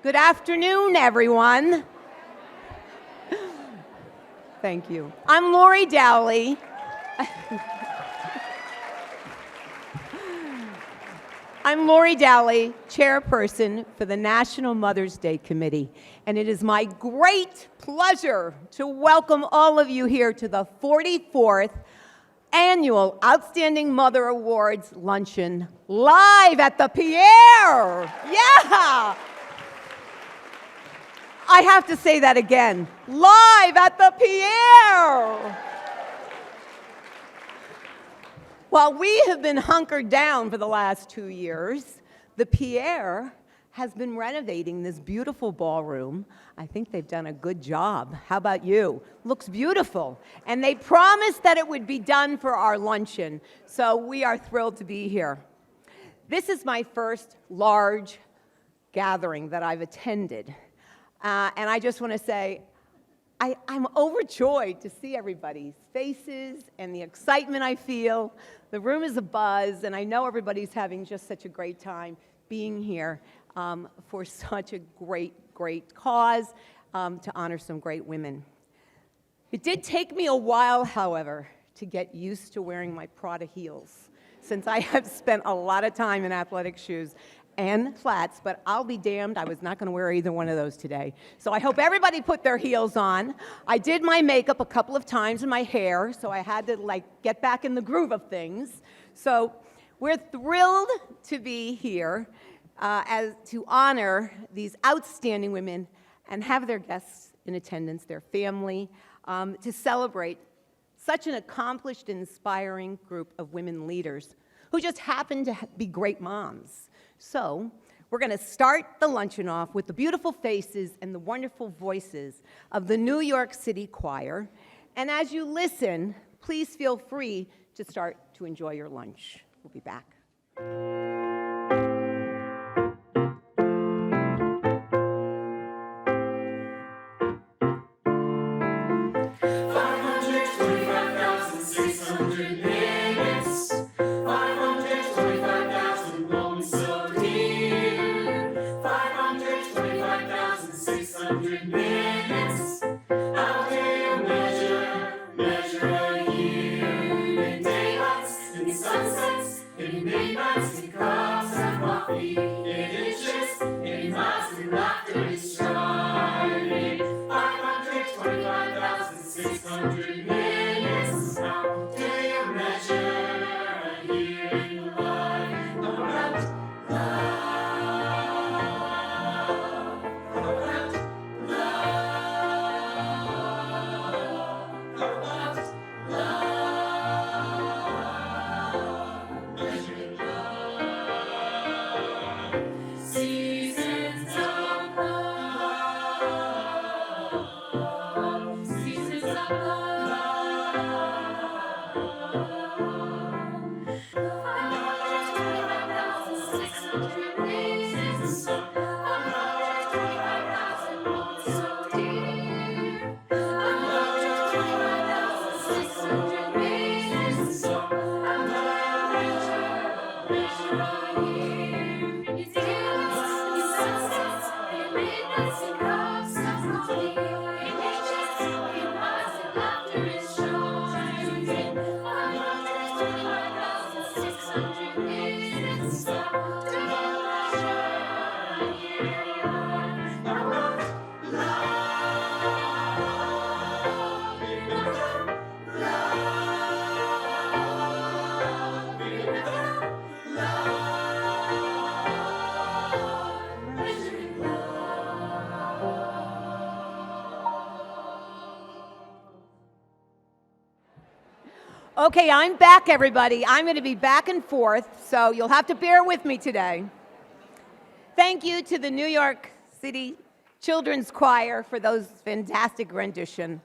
Good afternoon, everyone. Thank you. I'm Lori Dowley. I'm Lori Dowley, chairperson for the National Mother's Day Committee, and it is my great pleasure to welcome all of you here to the 44th Annual Outstanding Mother Awards Luncheon, live at the Pierre. Yeah! I have to say that again, live at the Pierre. While we have been hunkered down for the last 2 years, the Pierre has been renovating this beautiful ballroom. I think they've done a good job. How about you? Looks beautiful. And they promised that it would be done for our luncheon, so we are thrilled to be here. This is my first large gathering that I've attended. And I just want to say, I'm overjoyed to see everybody's faces and the excitement I feel. The room is abuzz, and I know everybody's having just such a great time being here for such a great cause to honor some great women. It did take me a while, however, to get used to wearing my Prada heels, since I have spent a lot of time in athletic shoes and flats, but I'll be damned, I was not going to wear either one of those today. So I hope everybody put their heels on. I did my makeup a couple of times and my hair, so I had to get back in the groove of things. So we're thrilled to be here to honor these outstanding women and have their guests in attendance, their family, to celebrate such an accomplished, inspiring group of women leaders who just happen to be great moms. So we're going to start the luncheon off with the beautiful faces and the wonderful voices of the New York City Choir. And as you listen, please feel free to start to enjoy your lunch. We'll be back. Okay, I'm back, everybody. I'm going to be back and forth, so you'll have to bear with me today. Thank you to the New York City Children's Choir for those fantastic rendition.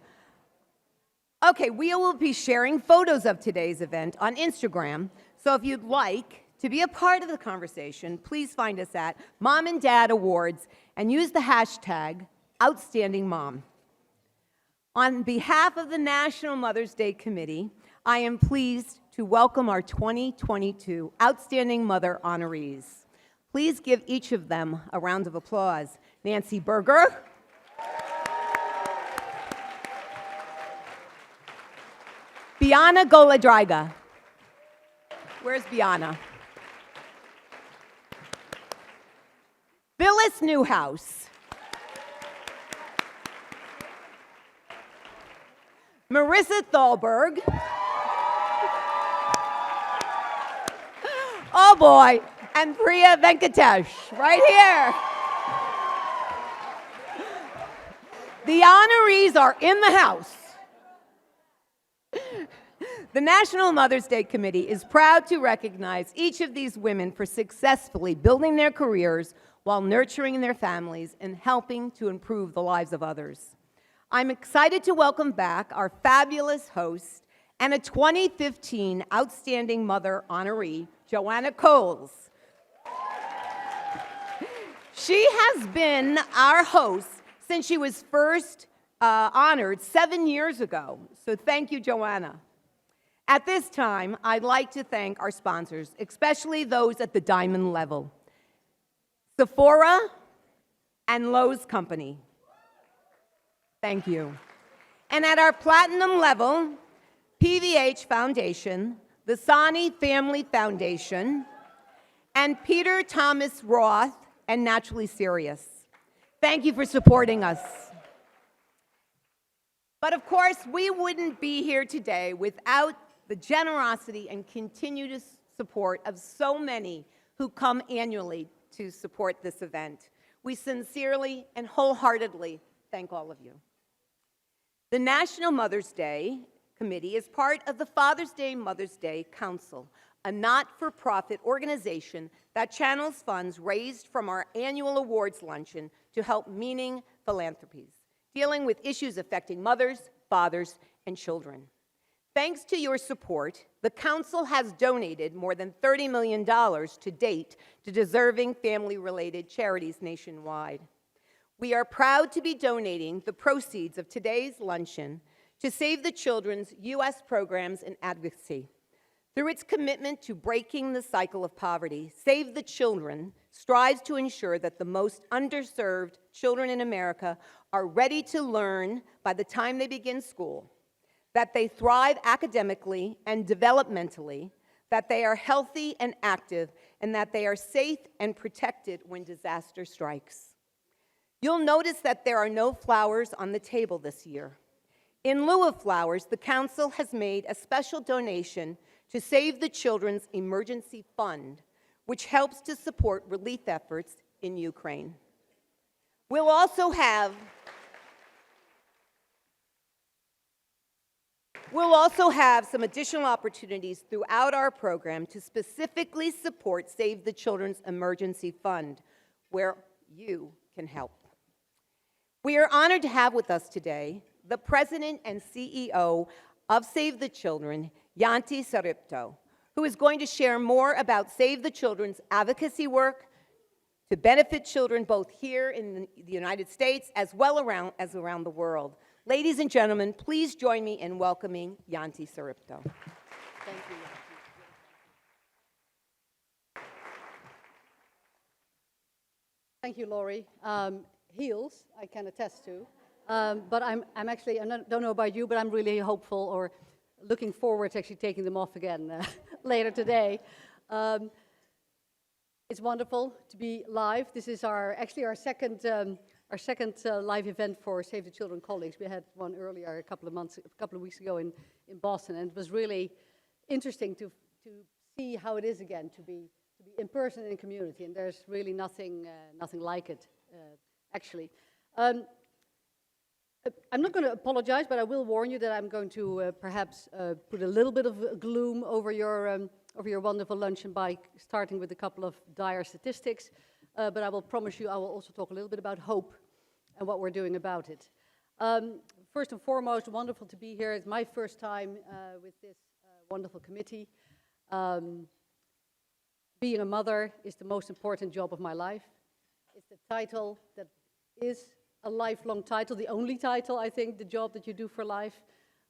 Okay, we will be sharing photos of today's event on Instagram, so if you'd like to be a part of the conversation, please find us at Mom and Dad Awards and use the hashtag #OutstandingMom. On behalf of the National Mother's Day Committee, I am pleased to welcome our 2022 Outstanding Mother honorees. Please give each of them a round of applause. Nancy Berger. Biana Goladraga. Where's Biana? Phyllis Newhouse. Marissa Thalberg. Oh boy, and Priya Venkatesh, right here. The honorees are in the house. The National Mother's Day Committee is proud to recognize each of these women for successfully building their careers while nurturing their families and helping to improve the lives of others. I'm excited to welcome back our fabulous host and a 2015 Outstanding Mother honoree, Joanna Coles. She has been our host since she was first honored 7 years ago, so thank you, Joanna. At this time, I'd like to thank our sponsors, especially those at the diamond level. Sephora and Lowe's Company. Thank you. And at our platinum level, PVH Foundation, the Sani Family Foundation, and Peter Thomas Roth and Naturally Serious. Thank you for supporting us. But of course, we wouldn't be here today without the generosity and continued support of so many who come annually to support this event. We sincerely and wholeheartedly thank all of you. The National Mother's Day Committee is part of the Father's Day Mother's Day Council, a not-for-profit organization that channels funds raised from our annual awards luncheon to help meaning philanthropies, dealing with issues affecting mothers, fathers, and children. Thanks to your support, the Council has donated more than $30 million to date to deserving family-related charities nationwide. We are proud to be donating the proceeds of today's luncheon to Save the Children's U.S. programs and advocacy. Through its commitment to breaking the cycle of poverty, Save the Children strives to ensure that the most underserved children in America are ready to learn by the time they begin school, that they thrive academically and developmentally, that they are healthy and active, and that they are safe and protected when disaster strikes. You'll notice that there are no flowers on the table this year. In lieu of flowers, the Council has made a special donation to Save the Children's Emergency Fund, which helps to support relief efforts in Ukraine. We'll also have some additional opportunities throughout our program to specifically support Save the Children's Emergency Fund, where you can help. We are honored to have with us today the President and CEO of Save the Children, Yanti Saripto, who is going to share more about Save the Children's advocacy work to benefit children both here in the United States as well as around the world. Ladies and gentlemen, please join me in welcoming Yanti Saripto. Thank you. Thank you, Laurie. Heels, I can attest to. But I'm actually, I don't know about you, but I'm really hopeful or looking forward to actually taking them off again later today. It's wonderful to be live. This is our second live event for Save the Children colleagues. We had one earlier a couple of weeks ago in Boston, and it was really interesting to see how it is again to be in person in a community, and there's really nothing like it, actually. I'm not going to apologize, but I will warn you that I'm going to perhaps put a little bit of gloom over your wonderful luncheon by starting with a couple of dire statistics. But I will promise you I will also talk a little bit about hope and what we're doing about it. First and foremost, wonderful to be here. It's my first time with this wonderful committee. Being a mother is the most important job of my life. It's the title that is a lifelong title, the only title, I think, the job that you do for life.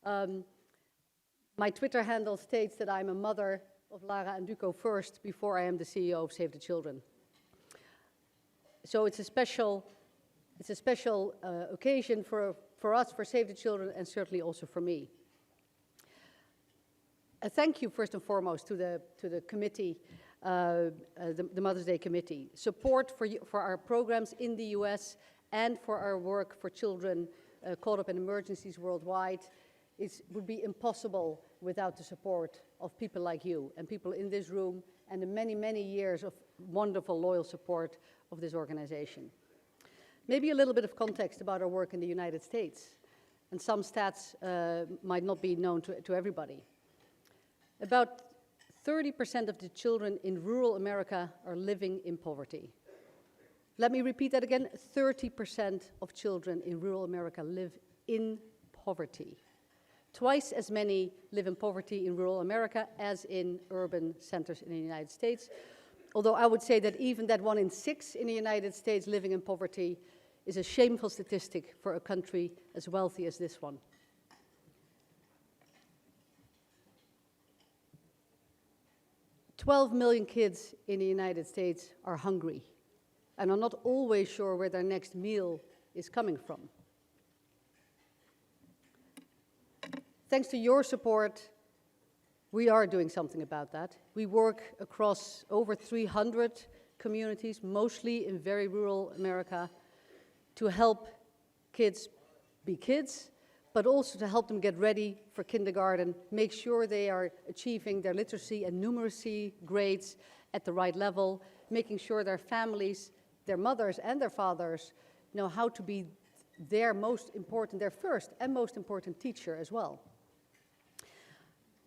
My Twitter handle states that I'm a mother of Lara and Duco first before I am the CEO of Save the Children. So it's a special It's a special occasion for us, for Save the Children, and certainly also for me. A thank you, first and foremost, to the committee, the Mother's Day Committee. Support for our programs in the US and for our work for children caught up in emergencies worldwide would be impossible without the support of people like you and people in this room and the many, many years of wonderful, loyal support of this organization. Maybe a little bit of context about our work in the United States, and some stats might not be known to everybody. About 30% of the children in rural America are living in poverty. Let me repeat that again, 30% of children in rural America live in poverty. Twice as many live in poverty in rural America as in urban centers in the United States. Although I would say that even that 1 in 6 in the United States living in poverty is a shameful statistic for a country as wealthy as this one. "12 million kids in the United States are hungry and are not always sure where their next meal is coming from. Thanks to your support, we are doing something about that. We work across over 300 communities, mostly in very rural America, to help kids be kids, but also to help them get ready for kindergarten, make sure they are achieving their literacy and numeracy grades at the right level, making sure their families, their mothers and their fathers know how to be their first and most important teacher as well.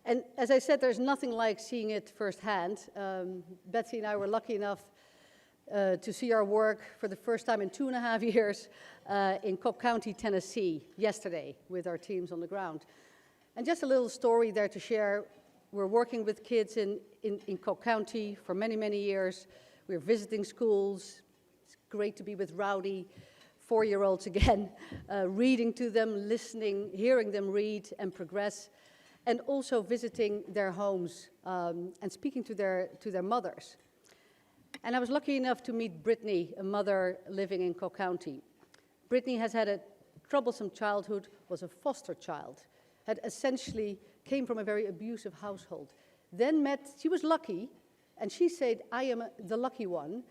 And as I said, there's nothing like seeing it firsthand. Betsy and I were lucky enough to see our work for the first time in 2.5 years in Cobb County, Tennessee, yesterday with our teams on the ground. And just a little story there to share. We're working with kids in Cobb County for many, many years. We're visiting schools. It's great to be with rowdy 4-year-olds again, reading to them, listening, hearing them read and progress, and also visiting their homes and speaking to their mothers. And I was lucky enough to meet Brittany, a mother living in Cobb County. Brittany has had a troublesome childhood, was a foster child, had essentially came from a very abusive household. Then she was lucky, and she said, I am the lucky one.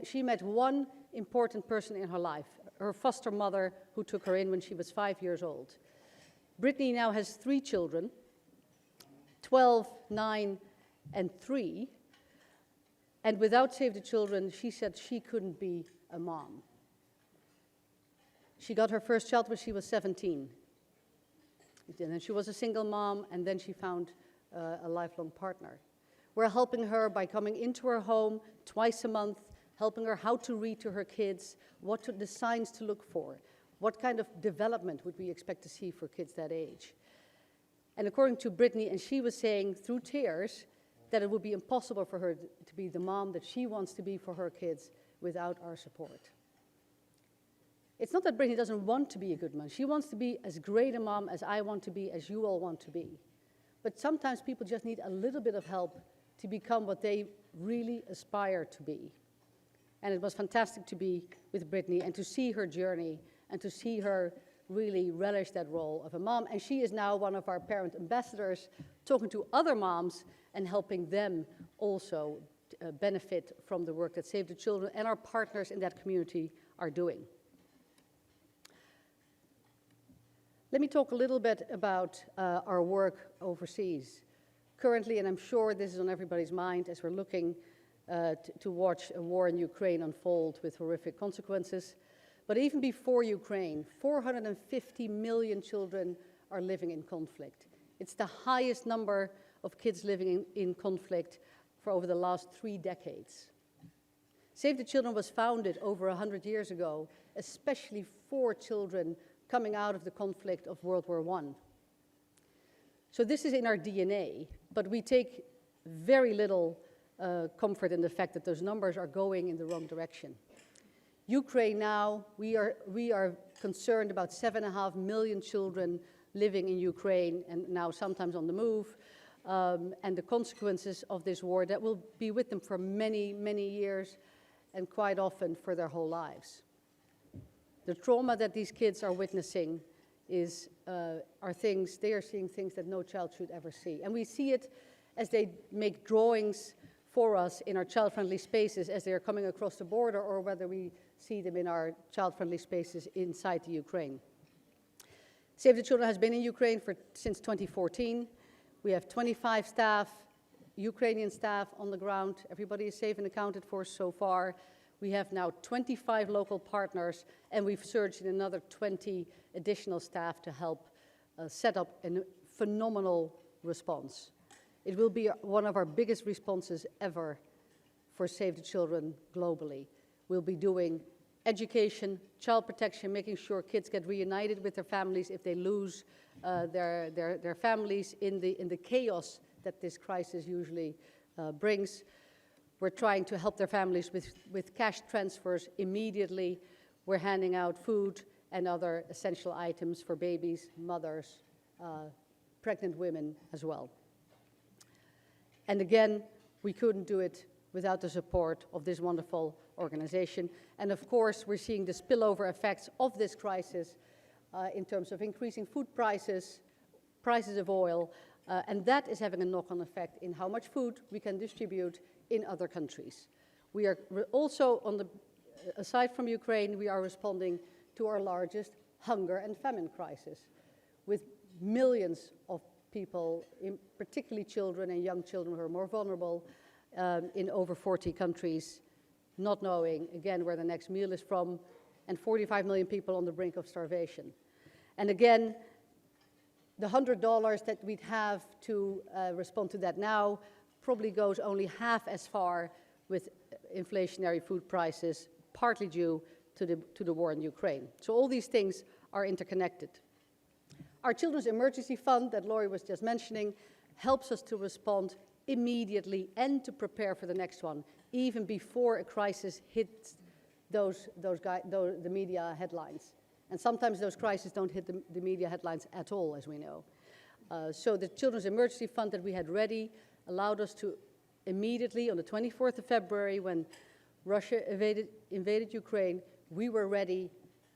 She met one important person in her life, her foster mother who took her in when she was 5 years old. Brittany now has 3 children, 12, 9, and 3. And without Save the Children, she said she couldn't be a mom. She got her first child when she was 17. And then she was a single mom, and then she found a lifelong partner. We're helping her by coming into her home twice a month, helping her how to read to her kids, the signs to look for, what kind of development would we expect to see for kids that age. And according to Brittany, and she was saying through tears, that it would be impossible for her to be the mom that she wants to be for her kids without our support. It's not that Brittany doesn't want to be a good mom. She wants to be as great a mom as I want to be, as you all want to be. But sometimes people just need a little bit of help to become what they really aspire to be. And it was fantastic to be with Brittany and to see her journey and to see her really relish that role of a mom. And she is now one of our parent ambassadors, talking to other moms and helping them also benefit from the work that Save the Children and our partners in that community are doing. Let me talk a little bit about our work overseas. Currently, and I'm sure this is on everybody's mind as we're looking to watch a war in Ukraine unfold with horrific consequences. But even before Ukraine, 450 million children are living in conflict. It's the highest number of kids living in conflict for over the last 3 decades. Save the Children was founded over 100 years ago, especially for children coming out of the conflict of World War I. So this is in our DNA, but we take very little comfort in the fact that those numbers are going in the wrong direction. Ukraine now, we are concerned about 7.5 million children living in Ukraine and now sometimes on the move, and the consequences of this war that will be with them for many, many years and quite often for their whole lives. The trauma that these kids are witnessing are things, they are seeing things that no child should ever see. And we see it as they make drawings for us in our child-friendly spaces as they are coming across the border, or whether we see them in our child-friendly spaces inside the Ukraine. Save the Children has been in Ukraine since 2014. We have 25 staff, Ukrainian staff on the ground. Everybody is safe and accounted for so far. We have now 25 local partners, and we've surged in another 20 additional staff to help set up a phenomenal response. It will be one of our biggest responses ever for Save the Children globally. We'll be doing education, child protection, making sure kids get reunited with their families if they lose their families in the chaos that this crisis usually brings. We're trying to help their families with cash transfers immediately. We're handing out food and other essential items for babies, mothers, pregnant women as well. And again, we couldn't do it without the support of this wonderful organization. And of course, we're seeing the spillover effects of this crisis in terms of increasing food prices, prices of oil, and that is having a knock-on effect in how much food we can distribute in other countries. We are also, aside from Ukraine, we are responding to our largest hunger and famine crisis, with millions of people, particularly children and young children who are more vulnerable, in over 40 countries, not knowing, again, where the next meal is from, and 45 million people on the brink of starvation. And again, the $100 that we'd have to respond to that now probably goes only half as far with inflationary food prices, partly due to the war in Ukraine. So all these things are interconnected. Our Children's Emergency Fund that Laurie was just mentioning helps us to respond immediately and to prepare for the next one, even before a crisis hits the media headlines. And sometimes those crises don't hit the media headlines at all, as we know. So the Children's Emergency Fund that we had ready allowed us to immediately, on the 24th of February, when Russia invaded Ukraine, we were ready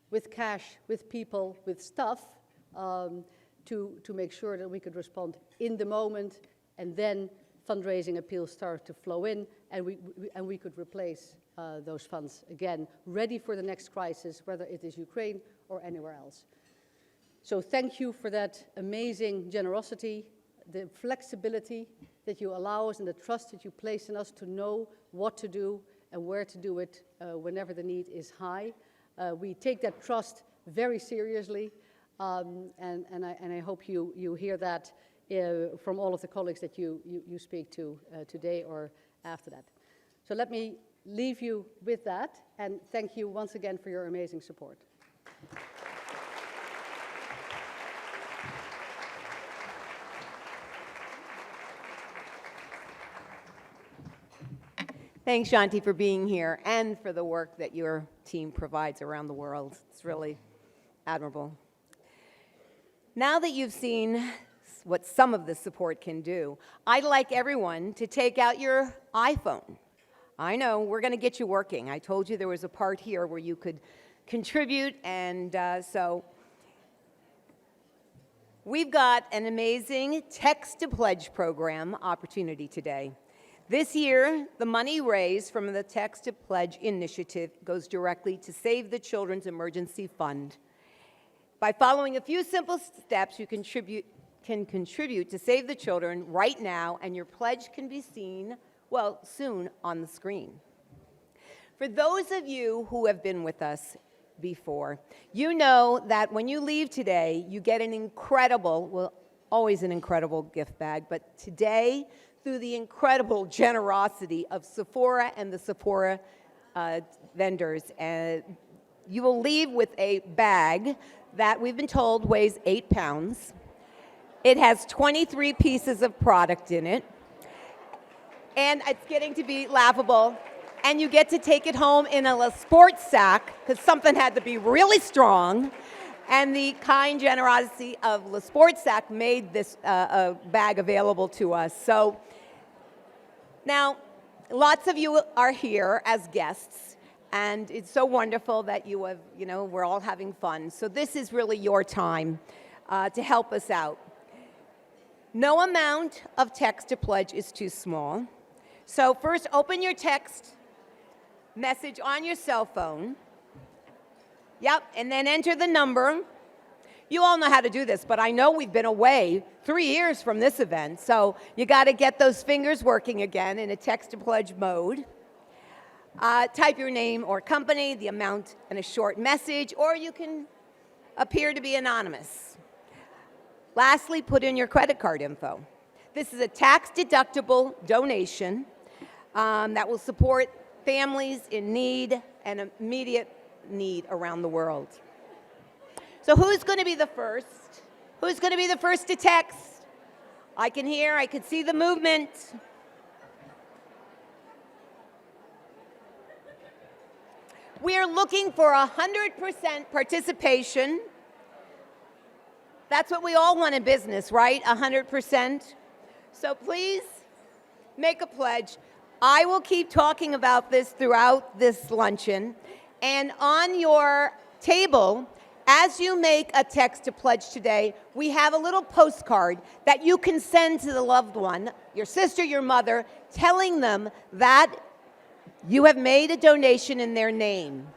with cash, with people, with stuff, to make sure that we could respond in the moment, and then fundraising appeals started to flow in, and we could replace those funds again, ready for the next crisis, whether it is Ukraine or anywhere else. So thank you for that amazing generosity, the flexibility that you allow us, and the trust that you place in us to know what to do and where to do it whenever the need is high. We take that trust very seriously, and I hope you hear that from all of the colleagues that you speak to today or after that. So let me leave you with that, and thank you once again for your amazing support. Thanks, Shanti, for being here and for the work that your team provides around the world. It's really admirable. Now that you've seen what some of this support can do, I'd like everyone to take out your iPhone. I know, we're going to get you working. I told you there was a part here where you could contribute, and so we've got an amazing text-to-pledge program opportunity today. This year, the money raised from the Text-to-Pledge initiative goes directly to Save the Children's Emergency Fund. By following a few simple steps, you can contribute to Save the Children right now, and your pledge can be seen, well, soon on the screen. For those of you who have been with us before, you know that when you leave today, you get an incredible, well, always an incredible gift bag, but today, through the incredible generosity of Sephora and the Sephora vendors, you will leave with a bag that we've been told weighs 8 pounds. It has 23 pieces of product in it, and it's getting to be laughable. And you get to take it home in a sports sack, because something had to be really strong. And the kind generosity of the sports sack made this bag available to us. So now, lots of you are here as guests, And it's so wonderful that we're all having fun. So this is really your time to help us out. No amount of text to pledge is too small. So first, open your text message on your cell phone. Yep, and then enter the number. You all know how to do this, but I know we've been away 3 years from this event, so you got to get those fingers working again in a text-to-pledge mode. Type your name or company, the amount, and a short message, or you can appear to be anonymous. Lastly, put in your credit card info. This is a tax-deductible donation that will support families in need and immediate need around the world. So who's going to be the first? Who's going to be the first to text? I can see the movement. We are looking for 100% participation. That's what we all want in business, right? 100%. So please make a pledge. I will keep talking about this throughout this luncheon. And on your table, as you make a text to pledge today, we have a little postcard that you can send to the loved one, your sister, your mother, telling them that you have made a donation in their name.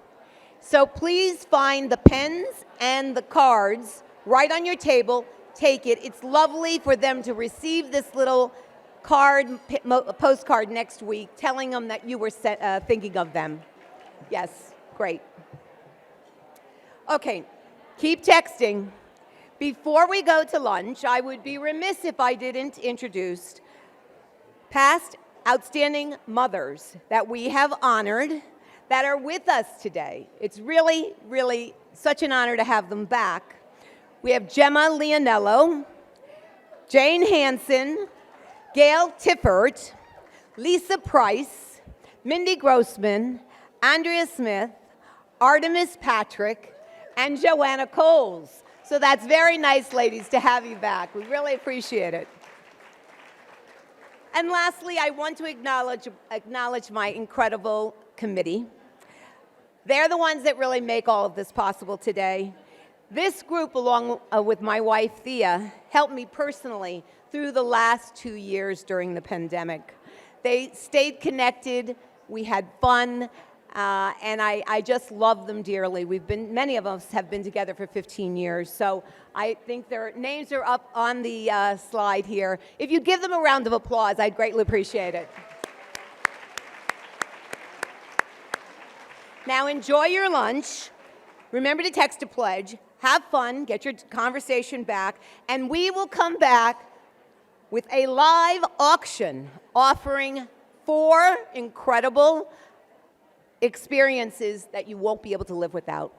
So please find the pens and the cards right on your table. Take it. It's lovely for them to receive this little postcard next week telling them that you were thinking of them. Yes, great. Okay, keep texting. Before we go to lunch, I would be remiss if I didn't introduce past outstanding mothers that we have honored that are with us today. It's really, really such an honor to have them back. We have Gemma Leonello, Jane Hansen, Gail Tiffert, Lisa Price, Mindy Grossman, Andrea Smith, Artemis Patrick, and Joanna Coles. So that's very nice, ladies, to have you back. We really appreciate it. And lastly, I want to acknowledge my incredible committee. They're the ones that really make all of this possible today. This group, along with my wife, Thea, helped me personally through the last 2 years during the pandemic. They stayed connected, we had fun, and I just love them dearly. Many of us have been together for 15 years, so I think their names are up on the slide here. If you give them a round of applause, I'd greatly appreciate it. Now enjoy your lunch. Remember to text a pledge. Have fun, get your conversation back, and we will come back with a live auction offering 4 incredible experiences that you won't be able to live without.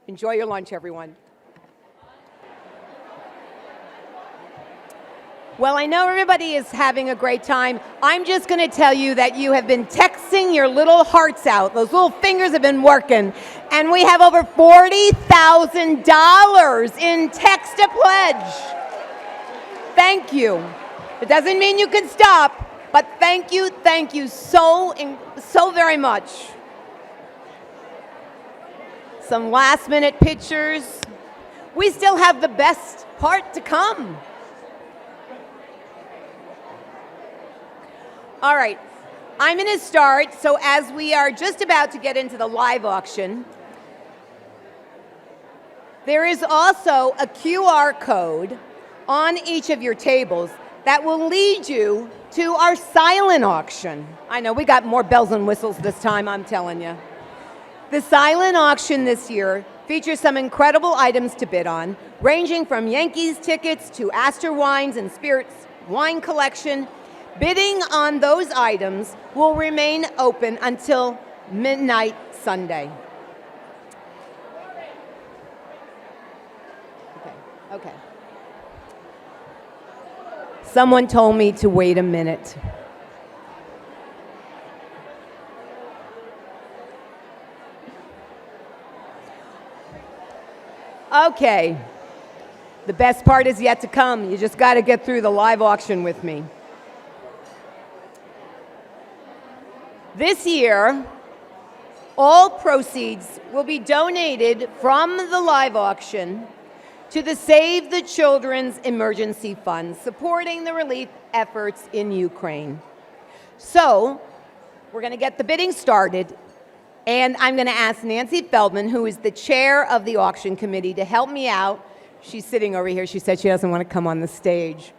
Enjoy your lunch, everyone. Well, I know everybody is having a great time. I'm just going to tell you that you have been texting your little hearts out. Those little fingers have been working. And we have over $40,000 in text to pledge. Thank you. It doesn't mean you can stop, but thank you so very much. Some last minute pictures. We still have the best part to come. All right, I'm going to start. So as we are just about to get into the live auction, there is also a QR code on each of your tables that will lead you to our silent auction. I know, we got more bells and whistles this time, I'm telling you. The silent auction this year features some incredible items to bid on, ranging from Yankees tickets to Astor Wines and Spirits wine collection. Bidding on those items will remain open until midnight Sunday. Okay. Someone told me to wait a minute. Okay. The best part is yet to come. You just got to get through the live auction with me. This year, All proceeds will be donated from the live auction to the Save the Children's Emergency Fund, supporting the relief efforts in Ukraine. So, we're going to get the bidding started, and I'm going to ask Nancy Feldman, who is the chair of the auction committee, to help me out. She's sitting over here. She said she doesn't want to come on the stage.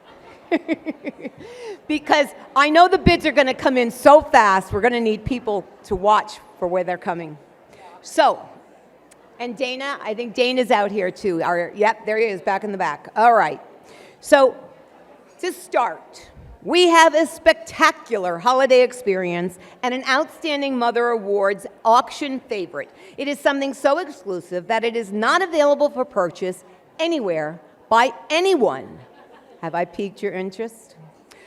Because I know the bids are going to come in so fast, we're going to need people to watch for where they're coming. So, and Dana, I think Dana's out here too. Yep, there he is, back in the back. All right. So, to start, we have a spectacular holiday experience and an Outstanding Mother Awards auction favorite. It is something so exclusive that it is not available for purchase anywhere by anyone. Have I piqued your interest?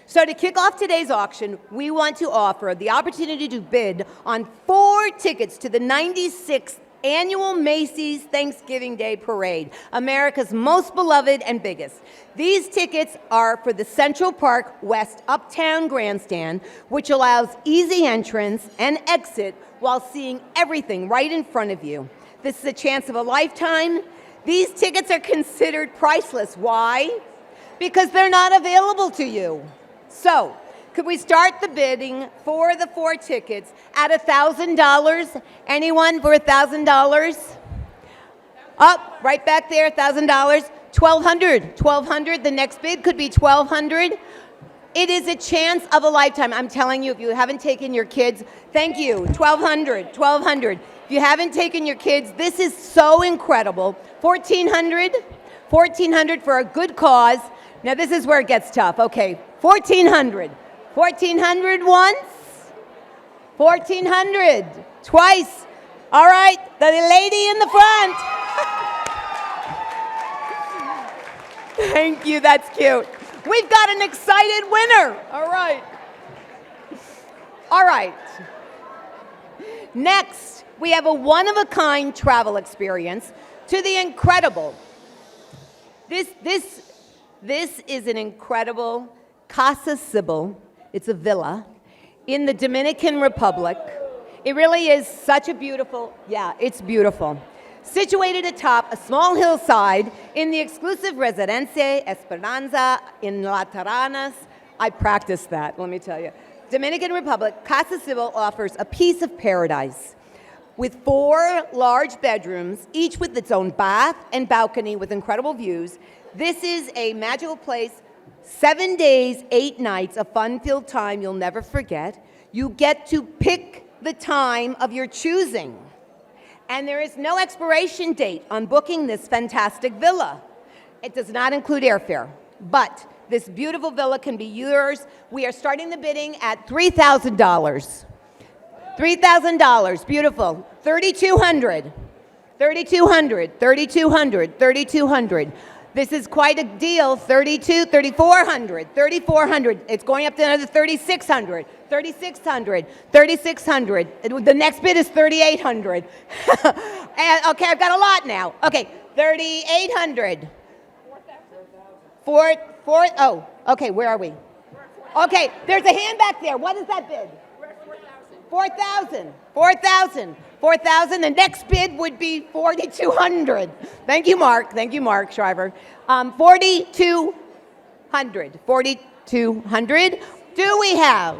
So to kick off today's auction, we want to offer the opportunity to bid on 4 tickets to the 96th Annual Macy's Thanksgiving Day Parade, America's most beloved and biggest. These tickets are for the Central Park West Uptown Grandstand, which allows easy entrance and exit while seeing everything right in front of you. This is a chance of a lifetime. These tickets are considered priceless. Why? Because they're not available to you. So, could we start the bidding for the 4 tickets at $1,000? Anyone for $1,000? Up, right back there, $1,000. $1,200. The next bid could be $1,200. It is a chance of a lifetime. I'm telling you, if you haven't taken your kids, thank you, $1,200. If you haven't taken your kids, this is so incredible. $1,400 for a good cause. Now this is where it gets tough. Okay, $1,400. $1,400 once, $1,400 twice. All right, the lady in the front. Thank you, that's cute. We've got an excited winner. All right. All right. Next, we have a one-of-a-kind travel experience to the incredible. This is an incredible Casa Sybil. It's a villa in the Dominican Republic. It really is such a beautiful, it's beautiful. Situated atop a small hillside in the exclusive Residencia Esperanza in La Taranas. I practiced that, let me tell you. Dominican Republic, Casa Sybil offers a piece of paradise with 4 large bedrooms, each with its own bath and balcony with incredible views. This is a magical place. 7 days, 8 nights, a fun-filled time you'll never forget. You get to pick the time of your choosing. And there is no expiration date on booking this fantastic villa. It does not include airfare, but this beautiful villa can be yours. We are starting the bidding at $3,000. $3,000, beautiful. $3,200, $3,200, $3,200, $3,200. This is quite a deal, $3,400, $3,400. It's going up to another $3,600, $3,600, $3,600. The next bid is $3,800. And, okay, I've got a lot now. Okay, $3,800. Okay, where are we? Okay, there's a hand back there. What is that bid? $4,000. $4,000. $4,000. The next bid would be $4,200. Thank you, Mark. Thank you, Mark Shriver. $4,200. $4,200. Do we have?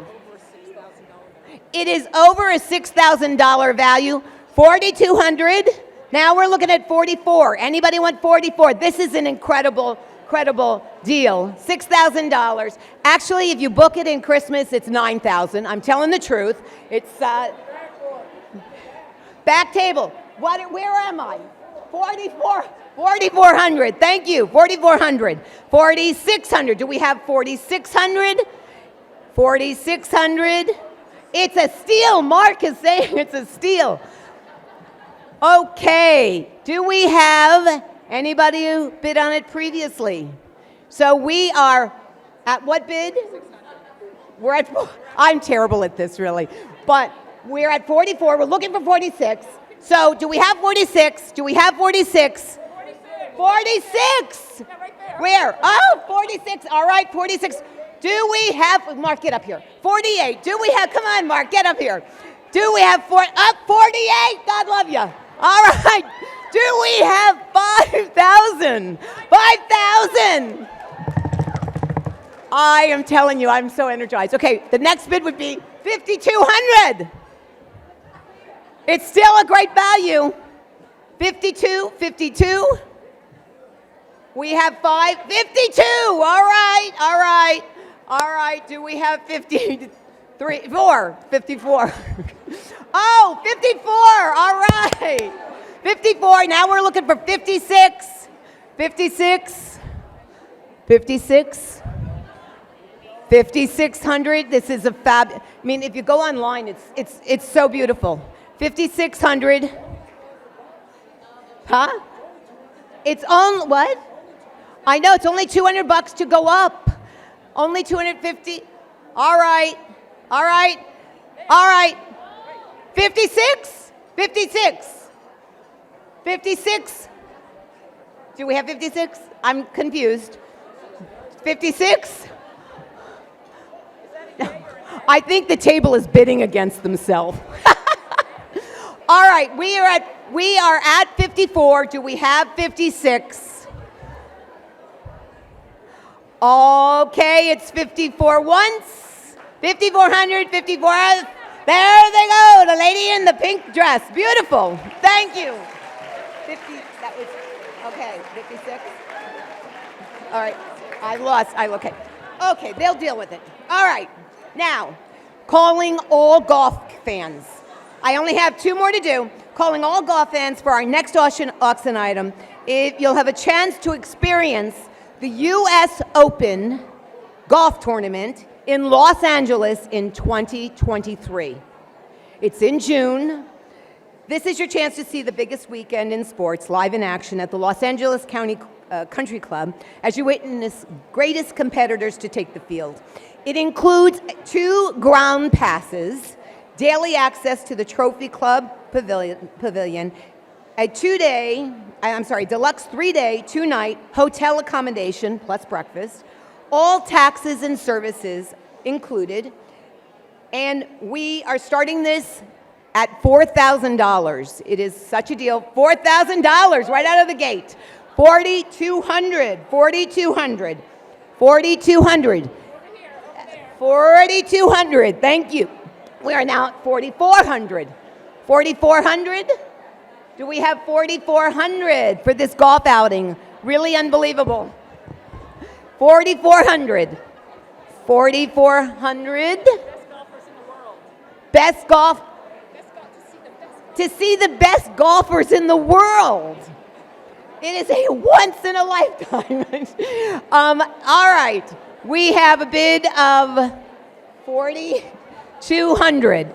It is over a $6,000 value. $4,200. Now we're looking at $44,000. Anybody want $44,000? This is an incredible deal. $6,000. Actually, if you book it in Christmas, it's $9,000. I'm telling the truth. It's back table. Where am I? 4,400. Thank you. 4,400. 4,600. Do we have 4,600? 4,600. It's a steal. Mark is saying it's a steal. Okay. Do we have anybody who bid on it previously? So we are at what bid? We're at, I'm terrible at this really, but we're at 44. We're looking for 46. So do we have 46? Do we have 46? 46. Where? Oh, 46. All right, 46. Do we have, Mark, get up here. 48. Do we have, come on, Mark, get up here. Do we have 48? God love you. All right. Do we have 5,000? 5,000. I am telling you, I'm so energized. Okay, the next bid would be 5,200. It's still a great value. 52, 52. We have 52. All right, all right, all right. Do we have 53, 54? Oh, 54. All right. 54. Now we're looking for 56. 56. 56. 5,600. This is a fab. I mean, if you go online, it's so beautiful. 5,600. Huh? It's on what? I know it's only $200 to go up. Only 250. All right. All right. All right. 56? 56. 56? Do we have 56? I'm confused. 56? I think the table is bidding against themselves. All right, we are at 54. Do we have 56? Okay, it's 54 once, 5,400, 54. There they go, the lady in the pink dress. Beautiful. Thank you. 50, that was, okay, 56. All right, I lost. Okay. Okay, they'll deal with it. All right, now, calling all golf fans. I only have 2 more to do. Calling all golf fans for our next auction item. You'll have a chance to experience the U.S. Open golf tournament in Los Angeles in 2023. It's in June. This is your chance to see the biggest weekend in sports live in action at the Los Angeles County Country Club as you witness greatest competitors to take the field. It includes 2 ground passes, daily access to the Trophy Club Pavilion, a deluxe 3-day, 2-night hotel accommodation plus breakfast, all taxes and services included, and we are starting this at $4,000. It is such a deal. $4,000 right out of the gate. 4,200, 4,200, 4,200, 4,200. Thank you. We are now at 4,400. 4,400? Do we have 4,400 for this golf outing? Really unbelievable. 4,400. 4,400. Best golf. To see the best golfers in the world. It is a once in a lifetime. All right. We have a bid of 4,200.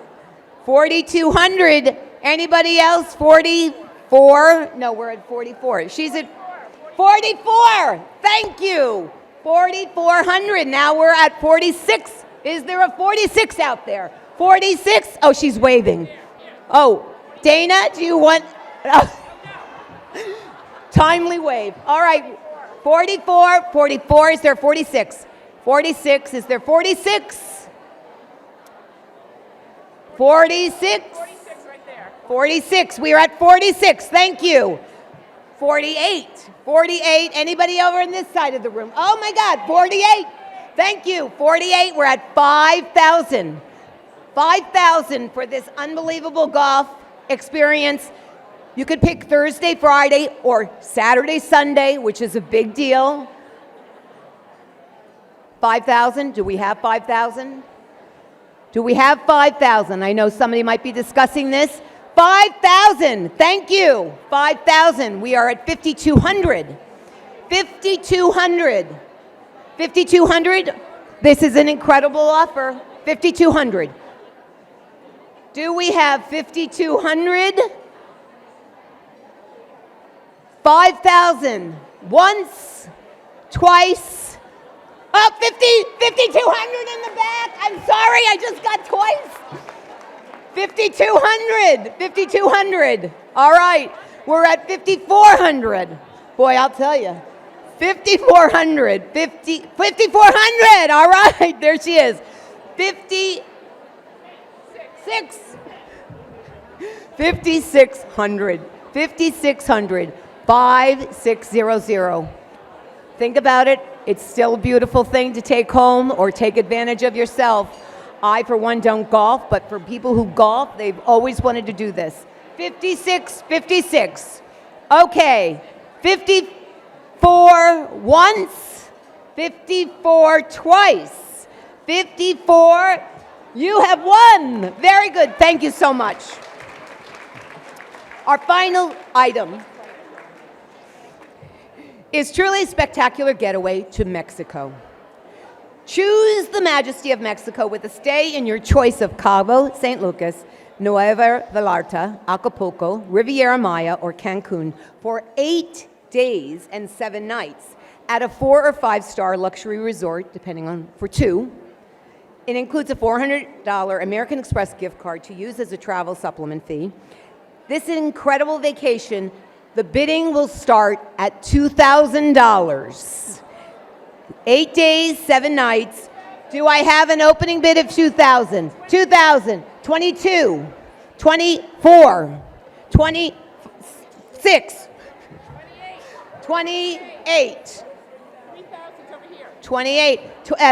4,200. Anybody else? 44? No, we're at 44. She's at 44. Thank you. 4,400. Now we're at 46. Is there a 46 out there? 46? Oh, she's waving. Oh, Dana, do you want... Timely wave. All right. 44. 44. Is there 46? 46. Is there 46? 46? 46 right there. 46. We are at 46. Thank you. 48. 48. Anybody over on this side of the room? Oh, my God. 48. Thank you. 48. We're at 5,000. 5,000 for this unbelievable golf experience. You could pick Thursday, Friday, or Saturday, Sunday, which is a big deal. 5,000? Do we have 5,000? Do we have 5,000? I know somebody might be discussing this. 5,000. Thank you. 5,000. We are at 5,200. 5,200. 5,200. This is an incredible offer. 5,200. Do we have 5,200? 5,000. Once, twice. Oh, 5,200 in the back. I'm sorry, I just got twice. 5,200. 5,200. All right, we're at 5,400. Boy, I'll tell you. 5,400. 5,400. All right, there she is. 56. 5,600. 5,600. 5600. Think about it. It's still a beautiful thing to take home or take advantage of yourself. I, for one, don't golf, but for people who golf, they've always wanted to do this. 56, 56. Okay. 54 once. 54 twice. 54. You have won. Very good. Thank you so much. Our final item is truly a spectacular getaway to Mexico. Choose the majesty of Mexico with a stay in your choice of Cabo San Lucas, Nueva Vallarta, Acapulco, Riviera Maya, or Cancun for 8 days and 7 nights at a 4 or 5-star luxury resort, depending on for 2. It includes a $400 American Express gift card to use as a travel supplement fee. This incredible vacation, the bidding will start at $2,000. 8 days, 7 nights. Do I have an opening bid of 2,000? 2,000, 22, 24, 26, 28, 28,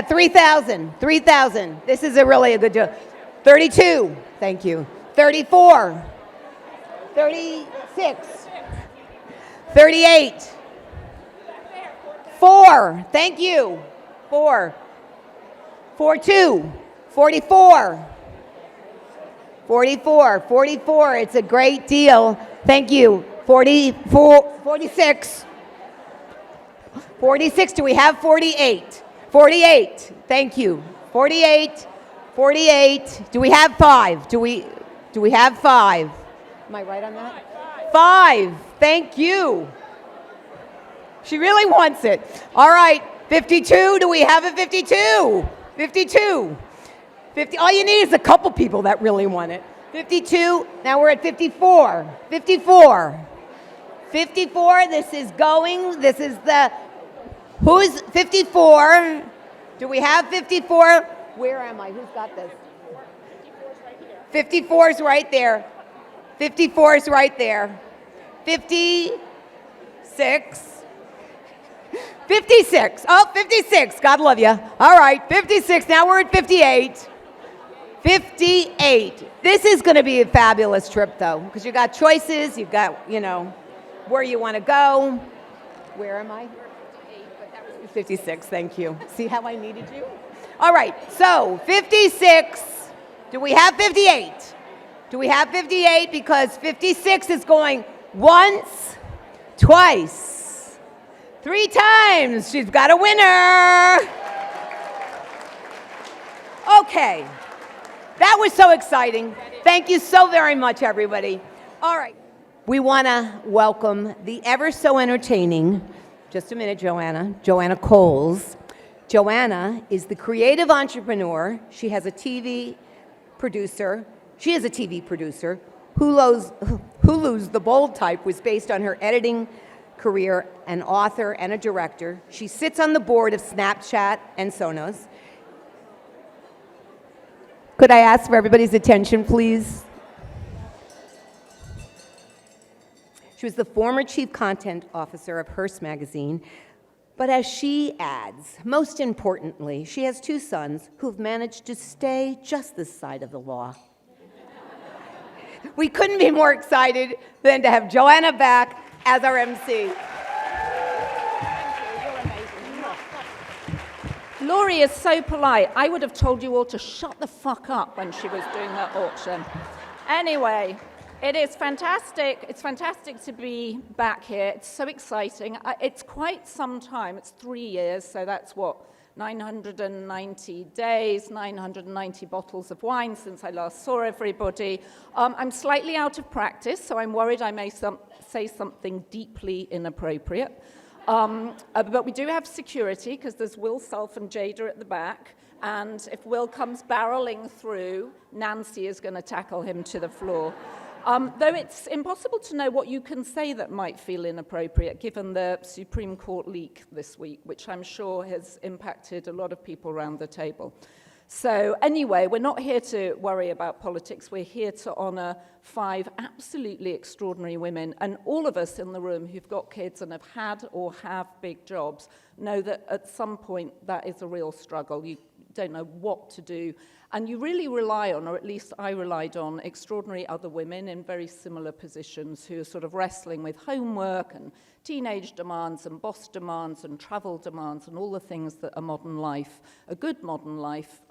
3,000, 3,000. This is a good deal. 32, thank you. 34, 36, 38, 4, thank you. 4, 42, 44, 44, 44. It's a great deal. Thank you. 44, 46. 46. Do we have 48? 48. Thank you. 48. 48. Do we have 5? Do we have 5? Am I right on that? 5. Thank you. She really wants it. All right. 52. Do we have a 52? 52. 50. All you need is a couple people that really want it. 52. Now we're at 54. 54. 54. This is the. Who's 54? Do we have 54? Where am I? Who's got this? 54 is right there. 54 is right there. 56. 56. Oh, 56. God love you. All right, 56. Now we're at 58. 58. This is going to be a fabulous trip, though, because you got choices. You got, where you want to go. Where am I? 56. Thank you. See how I needed you? All right. So 56. Do we have 58? Do we have 58? Because 56 is going once, twice, 3 times. She's got a winner. Okay. That was so exciting. Thank you so very much, everybody. All right. We want to welcome the ever so entertaining, just a minute, Joanna Coles. Joanna is the creative entrepreneur. She is a TV producer. Hulu's The Bold Type was based on her editing career, an author and a director. She sits on the board of Snapchat and Sonos. Could I ask for everybody's attention, please? She was the former chief content officer of Hearst magazine, but as she adds, most importantly, she has 2 sons who've managed to stay just this side of the law. We couldn't be more excited than to have Joanna back as our MC. Laurie is so polite. I would have told you all to shut the fuck up when she was doing her auction. Anyway, it is fantastic. It's fantastic to be back here. It's so exciting. It's quite some time. It's 3 years, so that's 990 days, 990 bottles of wine since I last saw everybody. I'm slightly out of practice, so I'm worried I may say something deeply inappropriate. But we do have security, because there's Will Self and Jada at the back. And if Will comes barreling through, Nancy is going to tackle him to the floor. Though it's impossible to know what you can say that might feel inappropriate, given the Supreme Court leak this week, which I'm sure has impacted a lot of people around the table. So anyway, we're not here to worry about politics. We're here to honour 5 absolutely extraordinary women. And all of us in the room who've got kids and have had or have big jobs know that at some point that is a real struggle. You don't know what to do. And you really rely on, or at least I relied on, extraordinary other women in very similar positions who are sort of wrestling with homework and teenage demands and boss demands and travel demands and all the things that a modern life, a good modern life,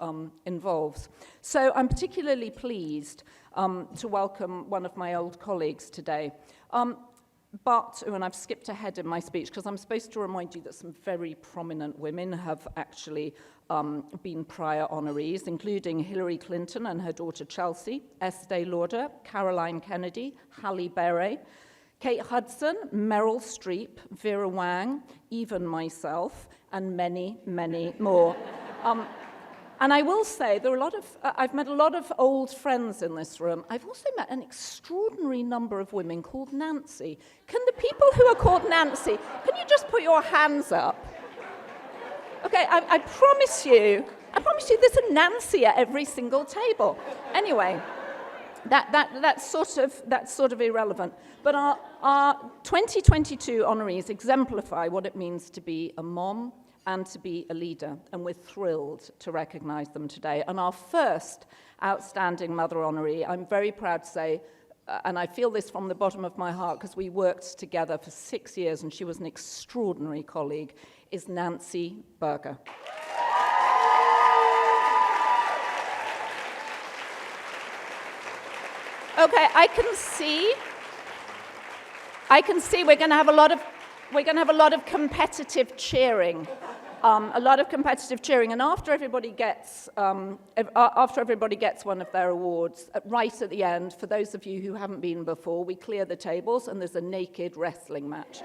involves. So I'm particularly pleased to welcome one of my old colleagues today. And I've skipped ahead in my speech because I'm supposed to remind you that some very prominent women have actually been prior honorees, including Hillary Clinton and her daughter Chelsea, Estee Lauder, Caroline Kennedy, Halle Berry, Kate Hudson, Meryl Streep, Vera Wang, even myself, and many, many more. And I will say, I've met a lot of old friends in this room. I've also met an extraordinary number of women called Nancy. Can the people who are called Nancy, can you just put your hands up? Okay, I promise you there's a Nancy at every single table. Anyway, that's sort of irrelevant. But our 2022 honorees exemplify what it means to be a mom and to be a leader, and we're thrilled to recognize them today. And our first outstanding mother honoree, I'm very proud to say, and I feel this from the bottom of my heart because we worked together for 6 years and she was an extraordinary colleague, is Nancy Berger. Okay, I can see we're going to have a lot of competitive cheering. And after everybody gets one of their awards, right at the end, for those of you who haven't been before, we clear the tables and there's a naked wrestling match.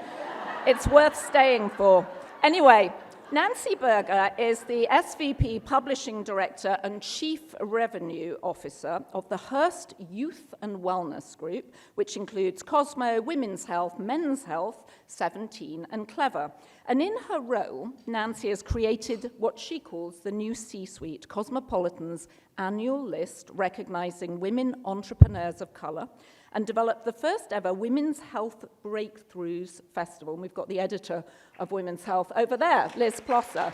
It's worth staying for. Anyway, Nancy Berger is the SVP Publishing Director and Chief Revenue Officer of the Hearst Youth and Wellness Group, which includes Cosmo, Women's Health, Men's Health, 17, and Clever. And in her role, Nancy has created what she calls the new C-Suite, Cosmopolitan's annual list recognizing women entrepreneurs of color, and developed the first ever Women's Health Breakthroughs Festival. And we've got the editor of Women's Health over there, Liz Plosser,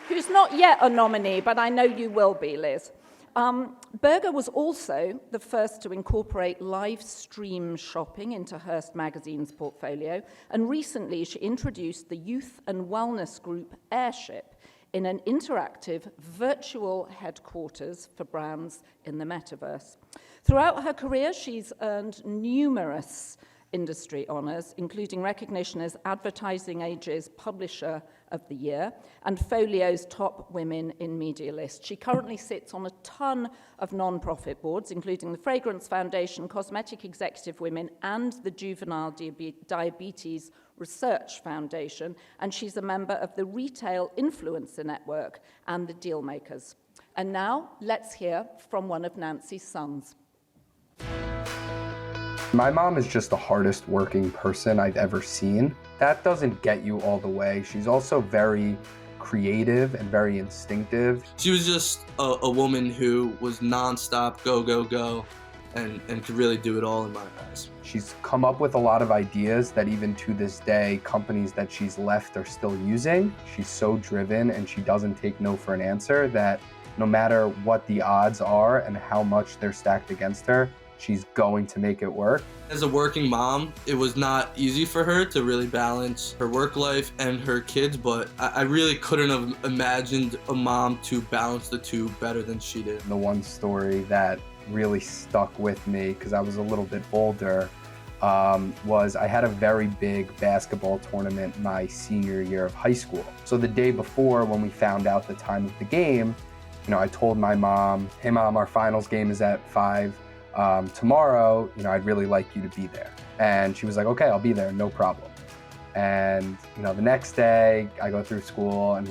who's not yet a nominee, but I know you will be, Liz. Berger was also the first to incorporate live stream shopping into Hearst Magazine's portfolio, and recently she introduced the Youth and Wellness Group Airship in an interactive virtual headquarters for brands in the metaverse. Throughout her career, she's earned numerous industry honors, including recognition as Advertising Age's Publisher of the Year and Folio's Top Women in Media list. She currently sits on a ton of non-profit boards, including the Fragrance Foundation, Cosmetic Executive Women, and the Juvenile Diabetes Research Foundation, and she's a member of the Retail Influencer Network and the Dealmakers. And now, let's hear from one of Nancy's sons. My mom is just the hardest working person I've ever seen. That doesn't get you all the way. She's also very creative and very instinctive. She was just a woman who was nonstop go, go, go, and could really do it all in my eyes. She's come up with a lot of ideas that even to this day, companies that she's left are still using. She's so driven and she doesn't take no for an answer that no matter what the odds are and how much they're stacked against her, she's going to make it work. As a working mom, it was not easy for her to really balance her work life and her kids, but I really couldn't have imagined a mom to balance the two better than she did. The one story that really stuck with me, because I was a little bit older, was I had a very big basketball tournament my senior year of high school. So the day before, when we found out the time of the game, I told my mom, "Hey mom, our finals game is at 5. Tomorrow, I'd really like you to be there." And she was like, "Okay, I'll be there, no problem." And, the next day I go through school and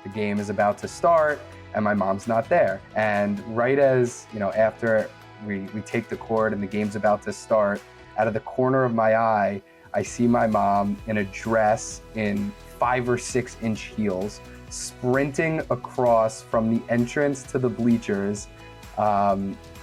the game is about to start and my mom's not there. And right as, after we take the court and the game's about to start, out of the corner of my eye, I see my mom in a dress in 5 or 6 inch heels sprinting across from the entrance to the bleachers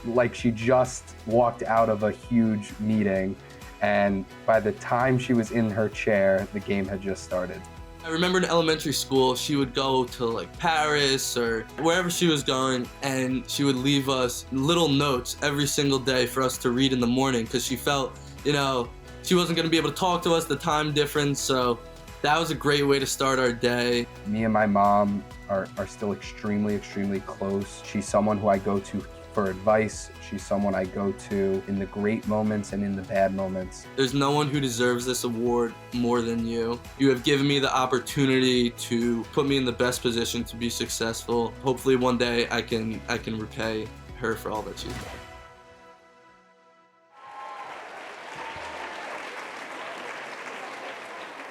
like she just walked out of a huge meeting. And by the time she was in her chair, the game had just started. I remember in elementary school, she would go to like Paris or wherever she was going, and she would leave us little notes every single day for us to read in the morning, because she felt, you know, she wasn't going to be able to talk to us, the time difference. So that was a great way to start our day. Me and my mom are still extremely close. She's someone who I go to for advice. She's someone I go to in the great moments and in the bad moments. There's no one who deserves this award more than you. You have given me the opportunity to put me in the best position to be successful. Hopefully one day I can repay her for all that she's done.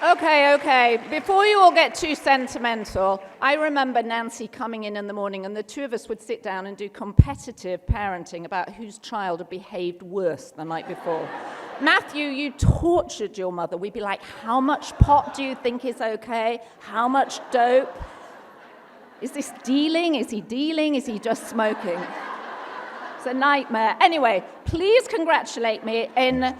Okay. Before you all get too sentimental, I remember Nancy coming in the morning, and the two of us would sit down and do competitive parenting about whose child had behaved worse the night before. Matthew, you tortured your mother. We'd be like, how much pot do you think is okay? How much dope? Is this dealing? Is he dealing? Is he just smoking? It's a nightmare. Anyway, please congratulate me in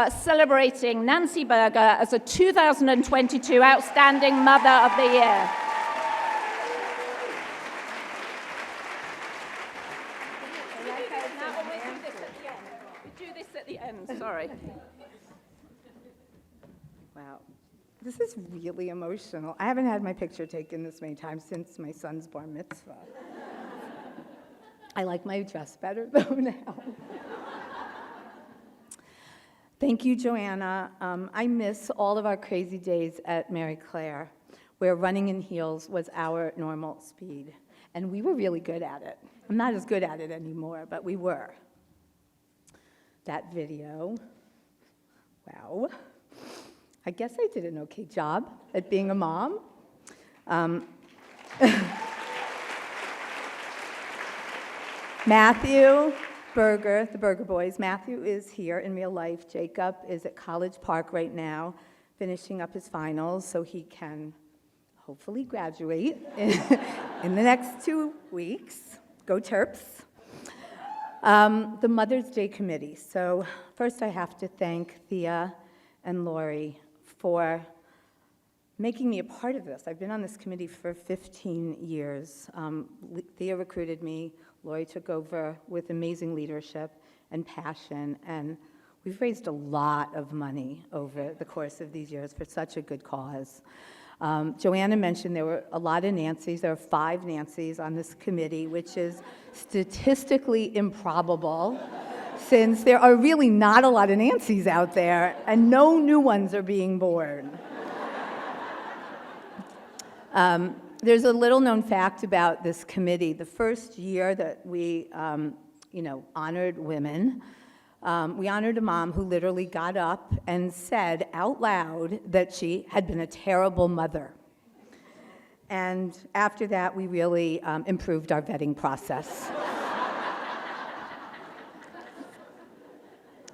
celebrating Nancy Berger as a 2022 Outstanding Mother of the Year. We do this at the end, sorry. Wow. This is really emotional. I haven't had my picture taken this many times since my son's bar mitzvah. I like my dress better, though, now. Thank you, Joanna. I miss all of our crazy days at Mary Claire, where running in heels was our normal speed. And we were really good at it. I'm not as good at it anymore, but we were. That video, wow. I guess I did an okay job at being a mom. Matthew Berger, the Berger boys. Matthew is here in real life. Jacob is at College Park right now, finishing up his finals so he can hopefully graduate in the next 2 weeks. Go Terps. The Mother's Day Committee. So first I have to thank Thea and Lori for making me a part of this. I've been on this committee for 15 years. Thea recruited me. Lori took over with amazing leadership and passion, and we've raised a lot of money over the course of these years for such a good cause. Joanna mentioned there were a lot of Nancys. There are 5 Nancys on this committee, which is statistically improbable, since there are really not a lot of Nancys out there, and no new ones are being born. There's a little-known fact about this committee. The first year that we, honored women, we honored a mom who literally got up and said out loud that she had been a terrible mother. And after that, we really improved our vetting process.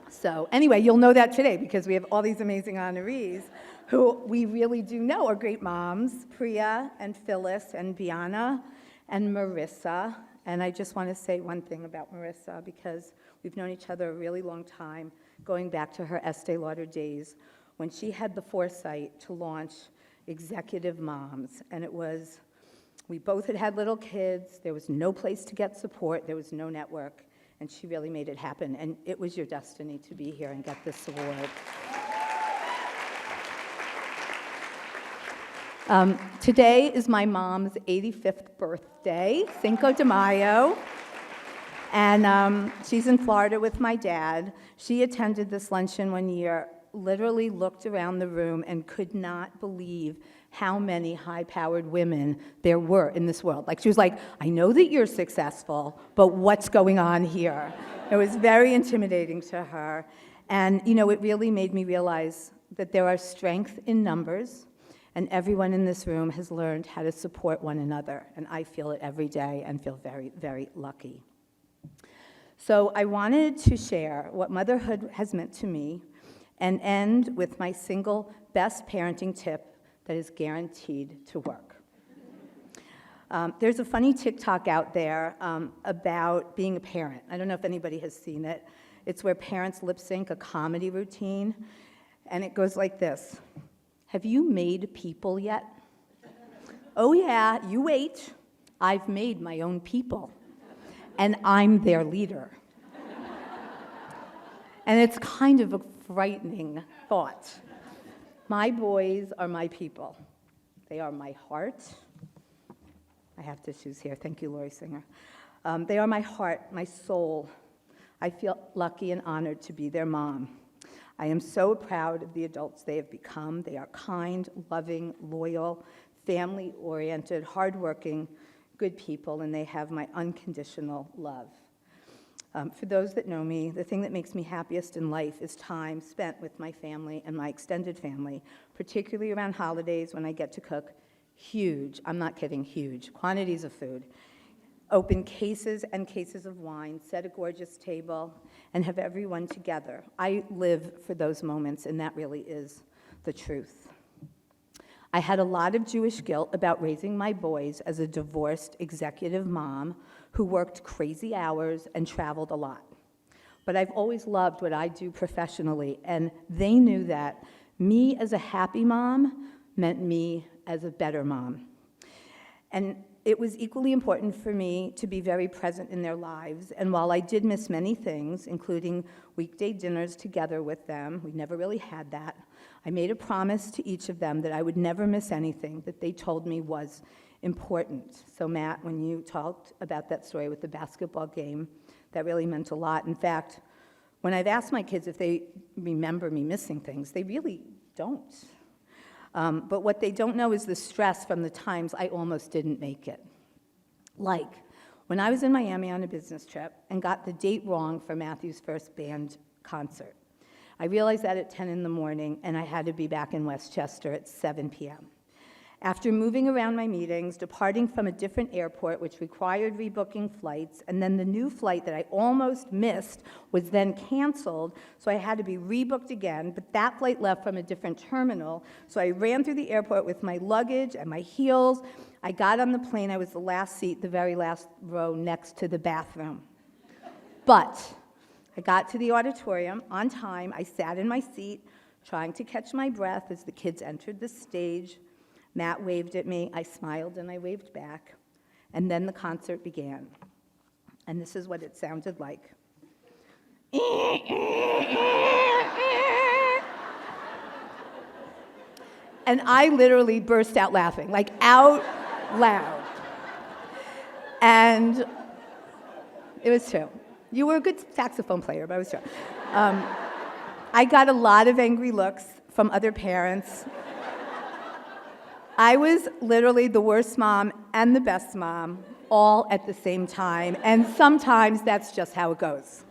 So anyway, you'll know that today because we have all these amazing honorees who we really do know are great moms, Priya and Phyllis and Biana and Marissa. And I just want to say one thing about Marissa, because we've known each other a really long time, going back to her Estee Lauder days, when she had the foresight to launch Executive Moms. And we both had little kids, there was no place to get support, there was no network, and she really made it happen. And it was your destiny to be here and get this award. Today is my mom's 85th birthday, Cinco de Mayo, and she's in Florida with my dad. She attended this luncheon one year, literally looked around the room and could not believe how many high-powered women there were in this world. Like, she was like, I know that you're successful, but what's going on here? It was very intimidating to her. And, it really made me realize that there are strength in numbers, and everyone in this room has learned how to support one another, and I feel it every day and feel very, very lucky. So I wanted to share what motherhood has meant to me and end with my single best parenting tip that is guaranteed to work. There's a funny TikTok out there about being a parent. I don't know if anybody has seen it. It's where parents lip sync a comedy routine, and it goes like this. Have you made people yet? Oh yeah, you wait. I've made my own people, and I'm their leader. And it's kind of a frightening thought. My boys are my people. They are my heart. I have tissues here. Thank you, Lori Singer. They are my heart, my soul. I feel lucky and honored to be their mom. I am so proud of the adults they have become. They are kind, loving, loyal, family-oriented, hardworking, good people, and they have my unconditional love. For those that know me, the thing that makes me happiest in life is time spent with my family and my extended family, particularly around holidays when I get to cook huge, I'm not kidding, huge quantities of food, open cases and cases of wine, set a gorgeous table, and have everyone together. I live for those moments, and that really is the truth. I had a lot of Jewish guilt about raising my boys as a divorced executive mom who worked crazy hours and traveled a lot. But I've always loved what I do professionally, and they knew that me as a happy mom meant me as a better mom. And it was equally important for me to be very present in their lives, and while I did miss many things, including weekday dinners together with them, we never really had that, I made a promise to each of them that I would never miss anything that they told me was important. So Matt, when you talked about that story with the basketball game, that really meant a lot. In fact, when I've asked my kids if they remember me missing things, they really don't. But what they don't know is the stress from the times I almost didn't make it. Like when I was in Miami on a business trip and got the date wrong for Matthew's first band concert. I realized that at 10 in the morning, and I had to be back in Westchester at 7 p.m. After moving around my meetings, departing from a different airport, which required rebooking flights, and then the new flight that I almost missed was then canceled, so I had to be rebooked again, but that flight left from a different terminal, so I ran through the airport with my luggage and my heels. I got on the plane. I was the last seat, the very last row next to the bathroom. But I got to the auditorium on time. I sat in my seat, trying to catch my breath as the kids entered the stage. Matt waved at me, I smiled and I waved back, and then the concert began. And this is what it sounded like. And I literally burst out laughing, like out loud. And it was true. You were a good saxophone player, but it was true. I got a lot of angry looks from other parents. I was literally the worst mom and the best mom all at the same time, and sometimes that's just how it goes.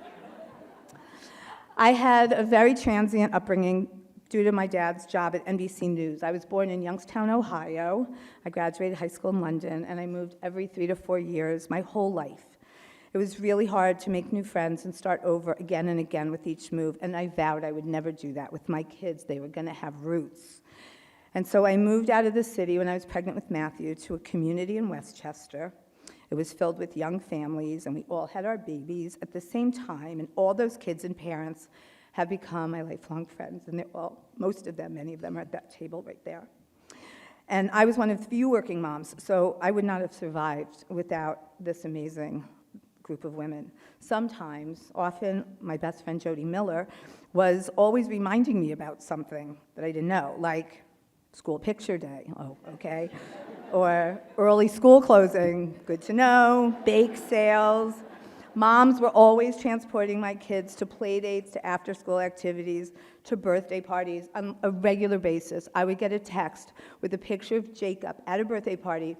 I had a very transient upbringing due to my dad's job at NBC News. I was born in Youngstown, Ohio. I graduated high school in London, and I moved every 3 to 4 years my whole life. It was really hard to make new friends and start over again and again with each move, and I vowed I would never do that with my kids. They were going to have roots. And so I moved out of the city when I was pregnant with Matthew to a community in Westchester. It was filled with young families, and we all had our babies at the same time, and all those kids and parents have become my lifelong friends, and most of them, many of them are at that table right there. And I was one of the few working moms, so I would not have survived without this amazing group of women. Sometimes, often, my best friend Jody Miller was always reminding me about something that I didn't know, like school picture day, oh, okay, or early school closing, good to know, bake sales. Moms were always transporting my kids to play dates, to after-school activities, to birthday parties on a regular basis. I would get a text with a picture of Jacob at a birthday party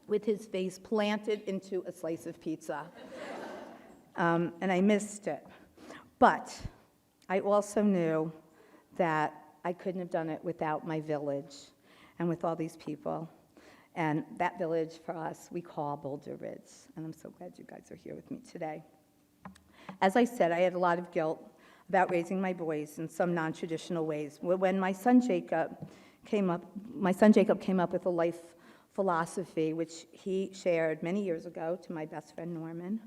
with his face planted into a slice of pizza. And I missed it. But I also knew that I couldn't have done it without my village and with all these people. And that village for us, we call Boulder Ridge. And I'm so glad you guys are here with me today. As I said, I had a lot of guilt about raising my boys in some non-traditional ways. When my son Jacob came up with a life philosophy, which he shared many years ago to my best friend Norman,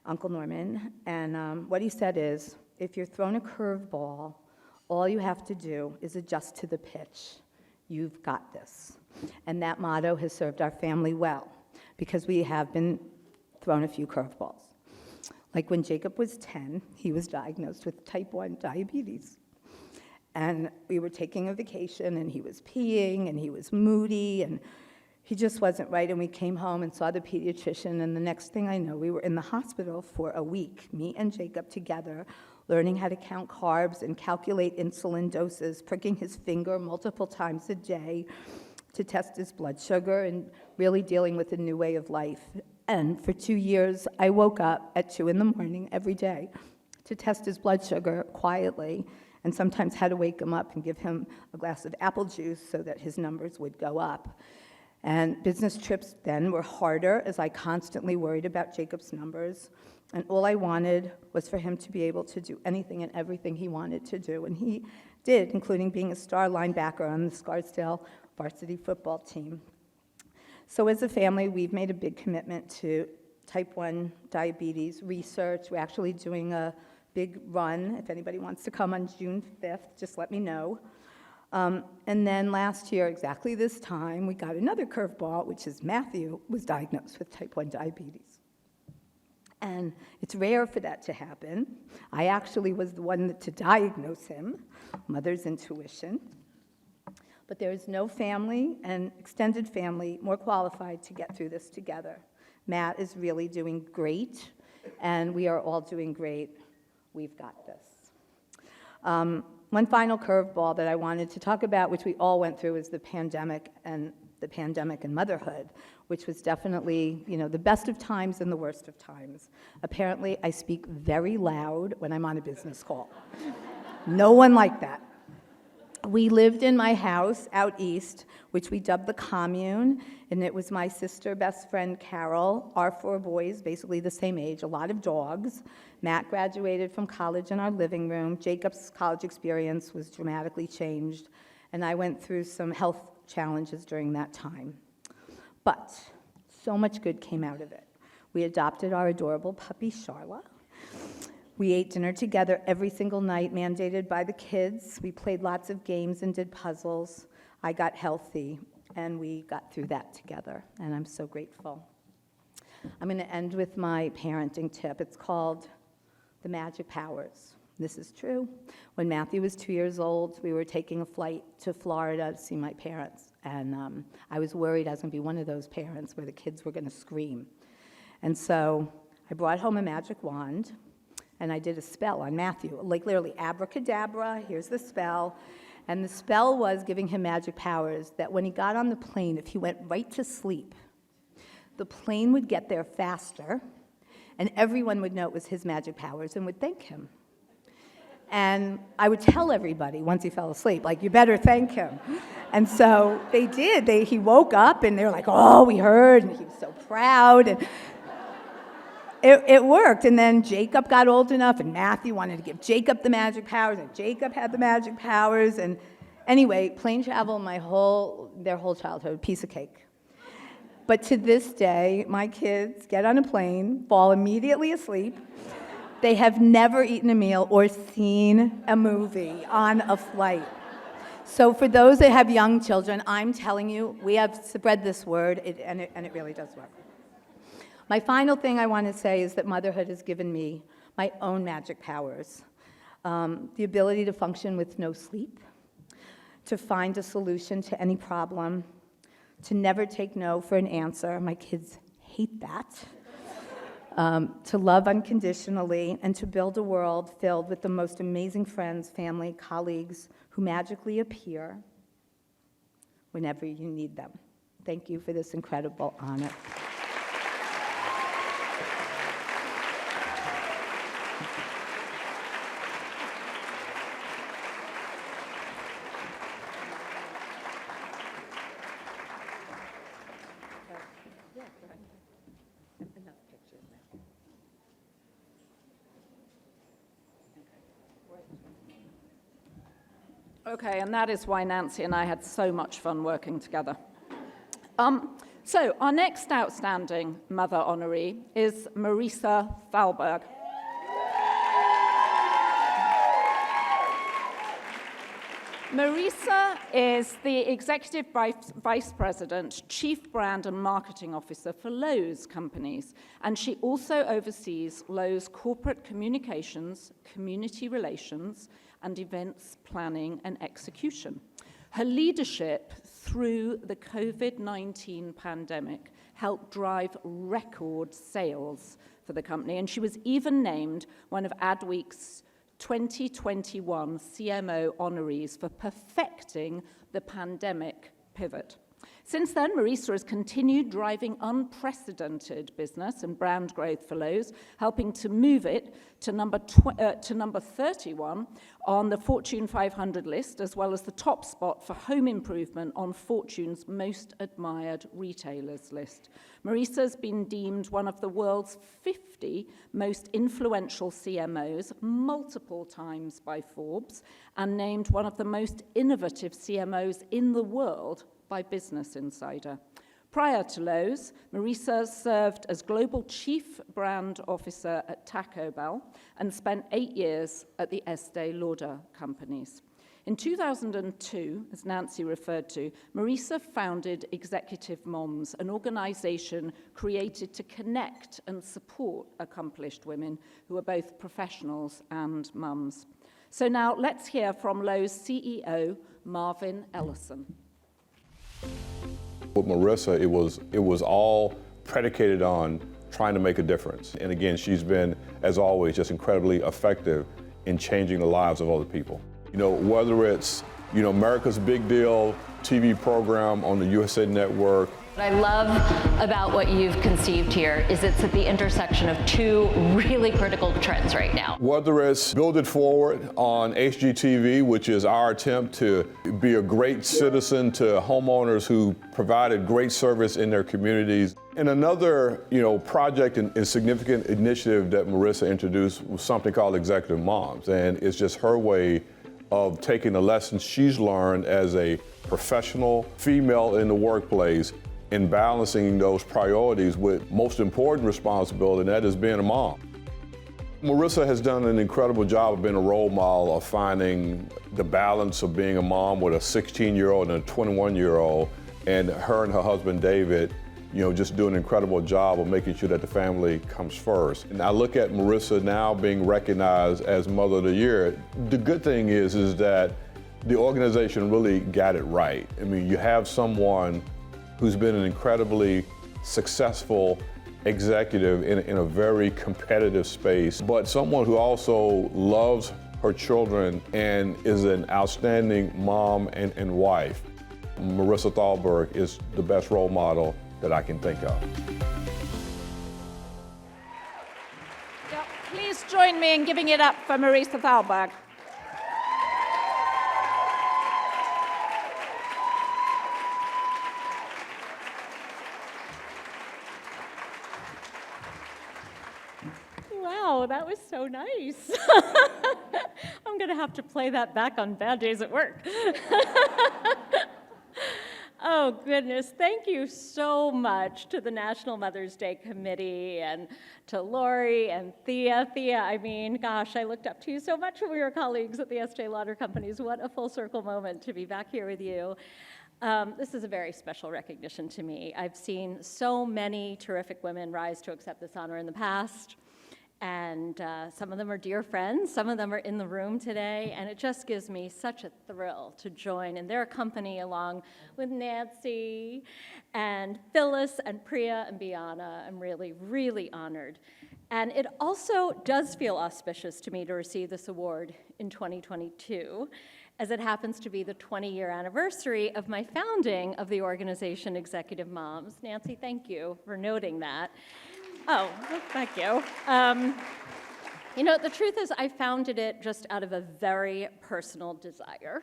Uncle Norman. And what he said is, if you're thrown a curveball, all you have to do is adjust to the pitch. You've got this. And that motto has served our family well, because we have been thrown a few curveballs. Like when Jacob was 10, he was diagnosed with type 1 diabetes. And we were taking a vacation, and he was peeing, and he was moody, and he just wasn't right. And we came home and saw the pediatrician, and the next thing I know, we were in the hospital for a week, me and Jacob together, learning how to count carbs and calculate insulin doses, pricking his finger multiple times a day to test his blood sugar, and really dealing with a new way of life. And for 2 years, I woke up at 2 in the morning every day to test his blood sugar quietly, and sometimes had to wake him up and give him a glass of apple juice so that his numbers would go up. And business trips then were harder, as I constantly worried about Jacob's numbers. And all I wanted was for him to be able to do anything and everything he wanted to do. And he did, including being a star linebacker on the Scarsdale varsity football team. So as a family, we've made a big commitment to type 1 diabetes research. We're actually doing a big run. If anybody wants to come on June 5th, just let me know. And then last year, exactly this time, we got another curveball, which is Matthew was diagnosed with type 1 diabetes. And it's rare for that to happen. I actually was the one to diagnose him, mother's intuition. But there is no family and extended family more qualified to get through this together. Matt is really doing great, and we are all doing great. We've got this. One final curveball that I wanted to talk about, which we all went through, is the pandemic and motherhood, which was definitely, the best of times and the worst of times. Apparently, I speak very loud when I'm on a business call. No one liked that. We lived in my house out east, which we dubbed the commune, and it was my sister, best friend Carol, our 4 boys, basically the same age, a lot of dogs. Matt graduated from college in our living room. Jacob's college experience was dramatically changed, and I went through some health challenges during that time. But so much good came out of it. We adopted our adorable puppy, Charla. We ate dinner together every single night, mandated by the kids. We played lots of games and did puzzles. I got healthy, and we got through that together, and I'm so grateful. I'm going to end with my parenting tip. It's called The Magic Powers. This is true. When Matthew was 2 years old, we were taking a flight to Florida to see my parents, and I was worried I was going to be one of those parents where the kids were going to scream. And so I brought home a magic wand, and I did a spell on Matthew, like literally abracadabra, here's the spell. And the spell was giving him magic powers that when he got on the plane, if he went right to sleep, the plane would get there faster, and everyone would know it was his magic powers and would thank him. And I would tell everybody once he fell asleep, like, you better thank him. And so they did. He woke up, and they were like, oh, we heard, and he was so proud. And it worked, and then Jacob got old enough, and Matthew wanted to give Jacob the magic powers, and Jacob had the magic powers, and anyway, plane travel, their whole childhood, piece of cake. But to this day, my kids get on a plane, fall immediately asleep. They have never eaten a meal or seen a movie on a flight. So for those that have young children, I'm telling you, we have spread this word, and it really does work. My final thing I want to say is that motherhood has given me my own magic powers. The ability to function with no sleep, to find a solution to any problem, to never take no for an answer. My kids hate that. To love unconditionally, and to build a world filled with the most amazing friends, family, colleagues who magically appear whenever you need them. Thank you for this incredible honor. Okay, and that is why Nancy and I had so much fun working together. So our next outstanding mother honoree is Marisa Thalberg. Marisa is the Executive Vice President, Chief Brand and Marketing Officer for Lowe's companies, and she also oversees Lowe's corporate communications, community relations, and events planning and execution. Her leadership through the COVID-19 pandemic helped drive record sales for the company, and she was even named one of Adweek's 2021 CMO honorees for perfecting the pandemic pivot. Since then, Marisa has continued driving unprecedented business and brand growth for Lowe's, helping to move it to number 31 on the Fortune 500 list, as well as the top spot for home improvement on Fortune's most admired retailers list. Marisa has been deemed one of the world's 50 most influential CMOs multiple times by Forbes, and named one of the most innovative CMOs in the world by Business Insider. Prior to Lowe's, Marisa served as Global Chief Brand Officer at Taco Bell and spent 8 years at the Estee Lauder companies. In 2002, as Nancy referred to, Marisa founded Executive Moms, an organization created to connect and support accomplished women who are both professionals and mums. So now let's hear from Lowe's CEO, Marvin Ellison. With Marisa, it was all predicated on trying to make a difference. And again, she's been, as always, just incredibly effective in changing the lives of other people. You know, whether it's, America's Big Deal TV program on the USA Network. What I love about what you've conceived here is it's at the intersection of two really critical trends right now. Whether it's Build It Forward on HGTV, which is our attempt to be a great citizen to homeowners who provided great service in their communities. And another, project and significant initiative that Marisa introduced was something called Executive Moms. And it's just her way of taking the lessons she's learned as a professional female in the workplace and balancing those priorities with most important responsibility, and that is being a mom. Marisa has done an incredible job of being a role model of finding the balance of being a mom with a 16-year-old and a 21-year-old, and her husband, David, just doing an incredible job of making sure that the family comes first. And I look at Marisa now being recognized as Mother of the Year. The good thing is that the organization really got it right. I mean, you have someone who's been an incredibly successful executive in a very competitive space, but someone who also loves her children and is an outstanding mom and wife. Marisa Thalberg is the best role model that I can think of. Please join me in giving it up for Marisa Thalberg. Wow, that was so nice. I'm going to have to play that back on bad days at work. Oh, goodness. Thank you so much to the National Mother's Day Committee and to Lori and Thea. Thea, I mean, gosh, I looked up to you so much when we were colleagues at the Estee Lauder Companies. What a full circle moment to be back here with you. This is a very special recognition to me. I've seen so many terrific women rise to accept this honor in the past. And some of them are dear friends, some of them are in the room today, and it just gives me such a thrill to join in their company along with Nancy and Phyllis and Priya and Biana. I'm really, really honored. And it also does feel auspicious to me to receive this award in 2022, as it happens to be the 20-year anniversary of my founding of the organization Executive Moms. Nancy, thank you for noting that. Oh, well, thank you. The truth is I founded it just out of a very personal desire,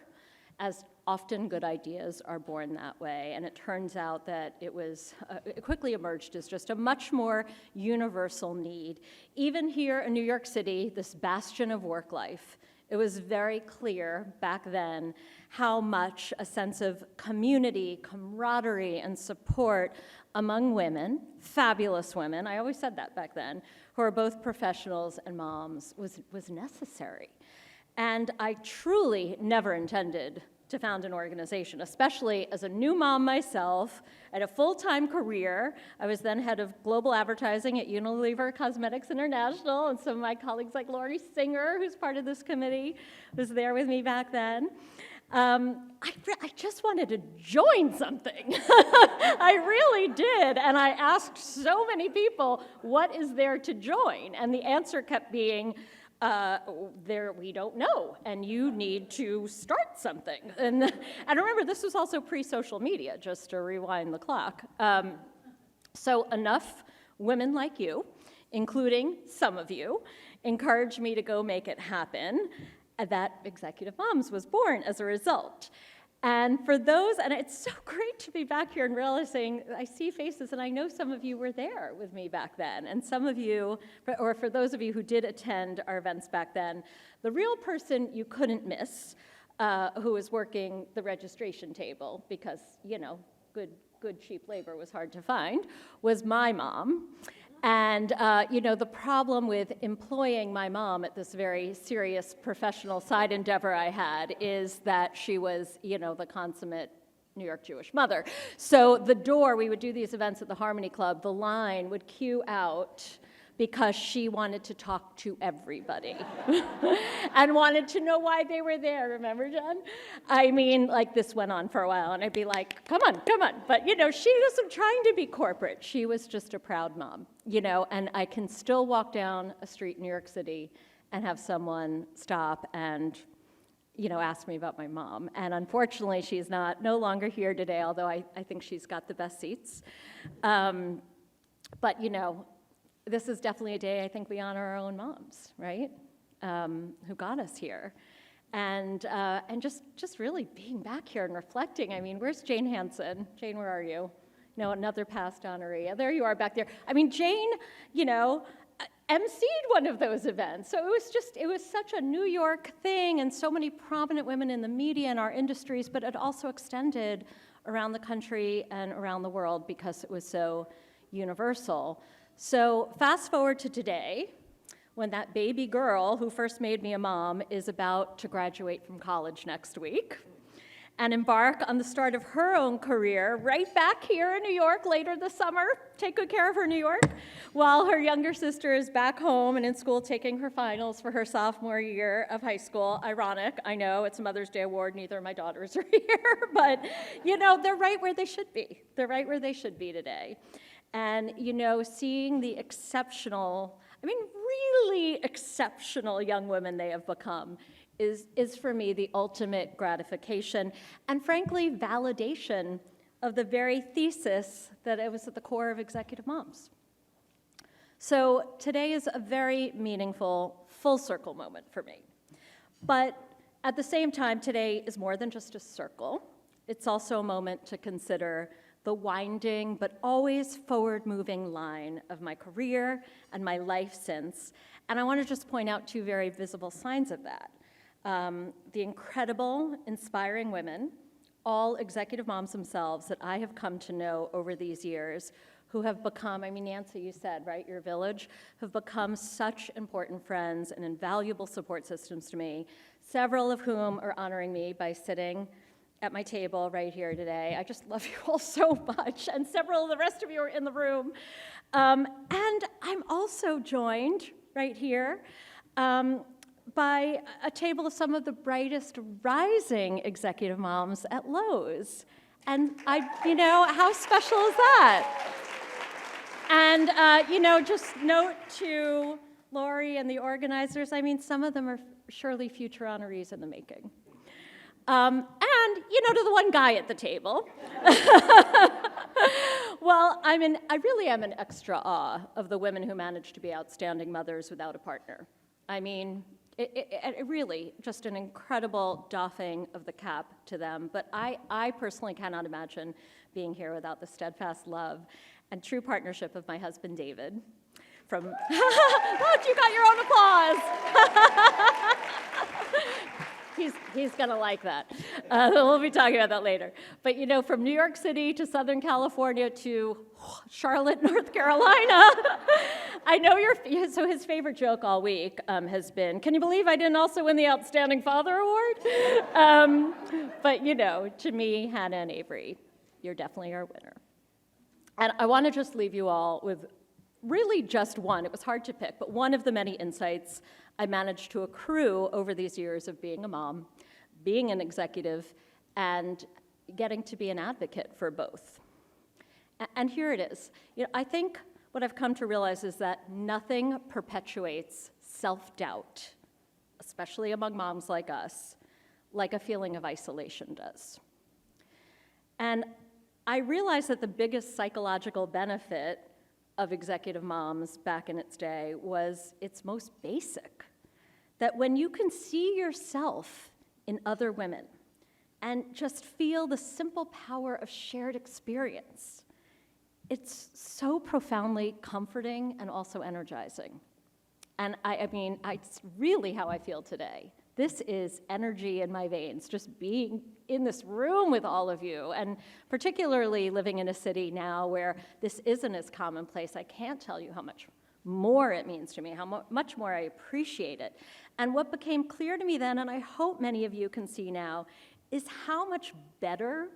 as often good ideas are born that way. And it turns out that it quickly emerged as just a much more universal need. Even here in New York City, this bastion of work life, It was very clear back then how much a sense of community, camaraderie, and support among women, fabulous women, I always said that back then, who are both professionals and moms, was necessary. And I truly never intended to found an organization, especially as a new mom myself. I had a full-time career. I was then head of global advertising at Unilever Cosmetics International, and some of my colleagues like Lori Singer, who's part of this committee, was there with me back then. I just wanted to join something. I really did, and I asked so many people, what is there to join? And the answer kept being, we don't know, and you need to start something. And remember, this was also pre-social media, just to rewind the clock. So enough women like you, including some of you, encouraged me to go make it happen. And that Executive Moms was born as a result. And for those, and it's so great to be back here and realizing I see faces, and I know some of you were there with me back then, and some of you, or for those of you who did attend our events back then, the real person you couldn't miss, who was working the registration table, because, you know, good cheap labor was hard to find, was my mom. And, you know, the problem with employing my mom at this very serious professional side endeavor I had is that she was, you know, the consummate New York Jewish mother. So the door, we would do these events at the Harmony Club, the line would queue out because she wanted to talk to everybody and wanted to know why they were there. Remember, John? I mean, like, this went on for a while, and I'd be like, come on. But, you know, she wasn't trying to be corporate. She was just a proud mom, you know, and I can still walk down a street in New York City and have someone stop and, you know, ask me about my mom. And unfortunately, she's no longer here today, although I think she's got the best seats. But, you know, this is definitely a day I think we honor our own moms, right? Who got us here. And just really being back here and reflecting. I mean, where's Jane Hansen? Jane, where are you? No, another past honoree. There you are back there. I mean, Jane, you know, emceed one of those events. So it was such a New York thing, and so many prominent women in the media and our industries, but it also extended around the country and around the world because it was so universal. So fast forward to today, when that baby girl who first made me a mom is about to graduate from college next week and embark on the start of her own career right back here in New York later this summer. Take good care of her, New York, while her younger sister is back home and in school taking her finals for her sophomore year of high school. Ironic, I know, it's a Mother's Day award, neither of my daughters are here, but, you know, they're right where they should be. They're right where they should be today. And, you know, seeing the exceptional, I mean, really exceptional young women they have become is for me the ultimate gratification and, frankly, validation of the very thesis that it was at the core of Executive Moms. So today is a very meaningful, full circle moment for me. But at the same time, today is more than just a circle. It's also a moment to consider the winding but always forward-moving line of my career and my life since. And I want to just point out two very visible signs of that. The incredible, inspiring women, all executive moms themselves that I have come to know over these years who have become, I mean, Nancy, you said, right, your village, have become such important friends and invaluable support systems to me, several of whom are honoring me by sitting at my table right here today. I just love you all so much, and several of the rest of you are in the room. And I'm also joined right here by a table of some of the brightest rising executive moms at Lowe's. And you know, how special is that? And, you know, just note to Lori and the organizers, I mean, some of them are surely future honorees in the making. And, you know, to the one guy at the table. Well, I really am in extra awe of the women who manage to be outstanding mothers without a partner. I mean, it really, just an incredible doffing of the cap to them. But I personally cannot imagine being here without the steadfast love and true partnership of my husband, David. Look, you got your own applause. He's going to like that. We'll be talking about that later. But you know, from New York City to Southern California to Charlotte, North Carolina, I know so his favorite joke all week has been, can you believe I didn't also win the Outstanding Father Award? But you know, to me, Hannah and Avery, you're definitely our winner. And I want to just leave you all with really just one. It was hard to pick, but one of the many insights I managed to accrue over these years of being a mom, being an executive, and getting to be an advocate for both. And here it is. You know, I think what I've come to realize is that nothing perpetuates self-doubt, especially among moms like us, like a feeling of isolation does. And I realized that the biggest psychological benefit of executive moms back in its day was its most basic. That when you can see yourself in other women and just feel the simple power of shared experience, it's so profoundly comforting and also energizing. And I mean, it's really how I feel today. This is energy in my veins, just being in this room with all of you, and particularly living in a city now where this isn't as commonplace. I can't tell you how much more it means to me, how much more I appreciate it. And what became clear to me then, and I hope many of you can see now, is how much better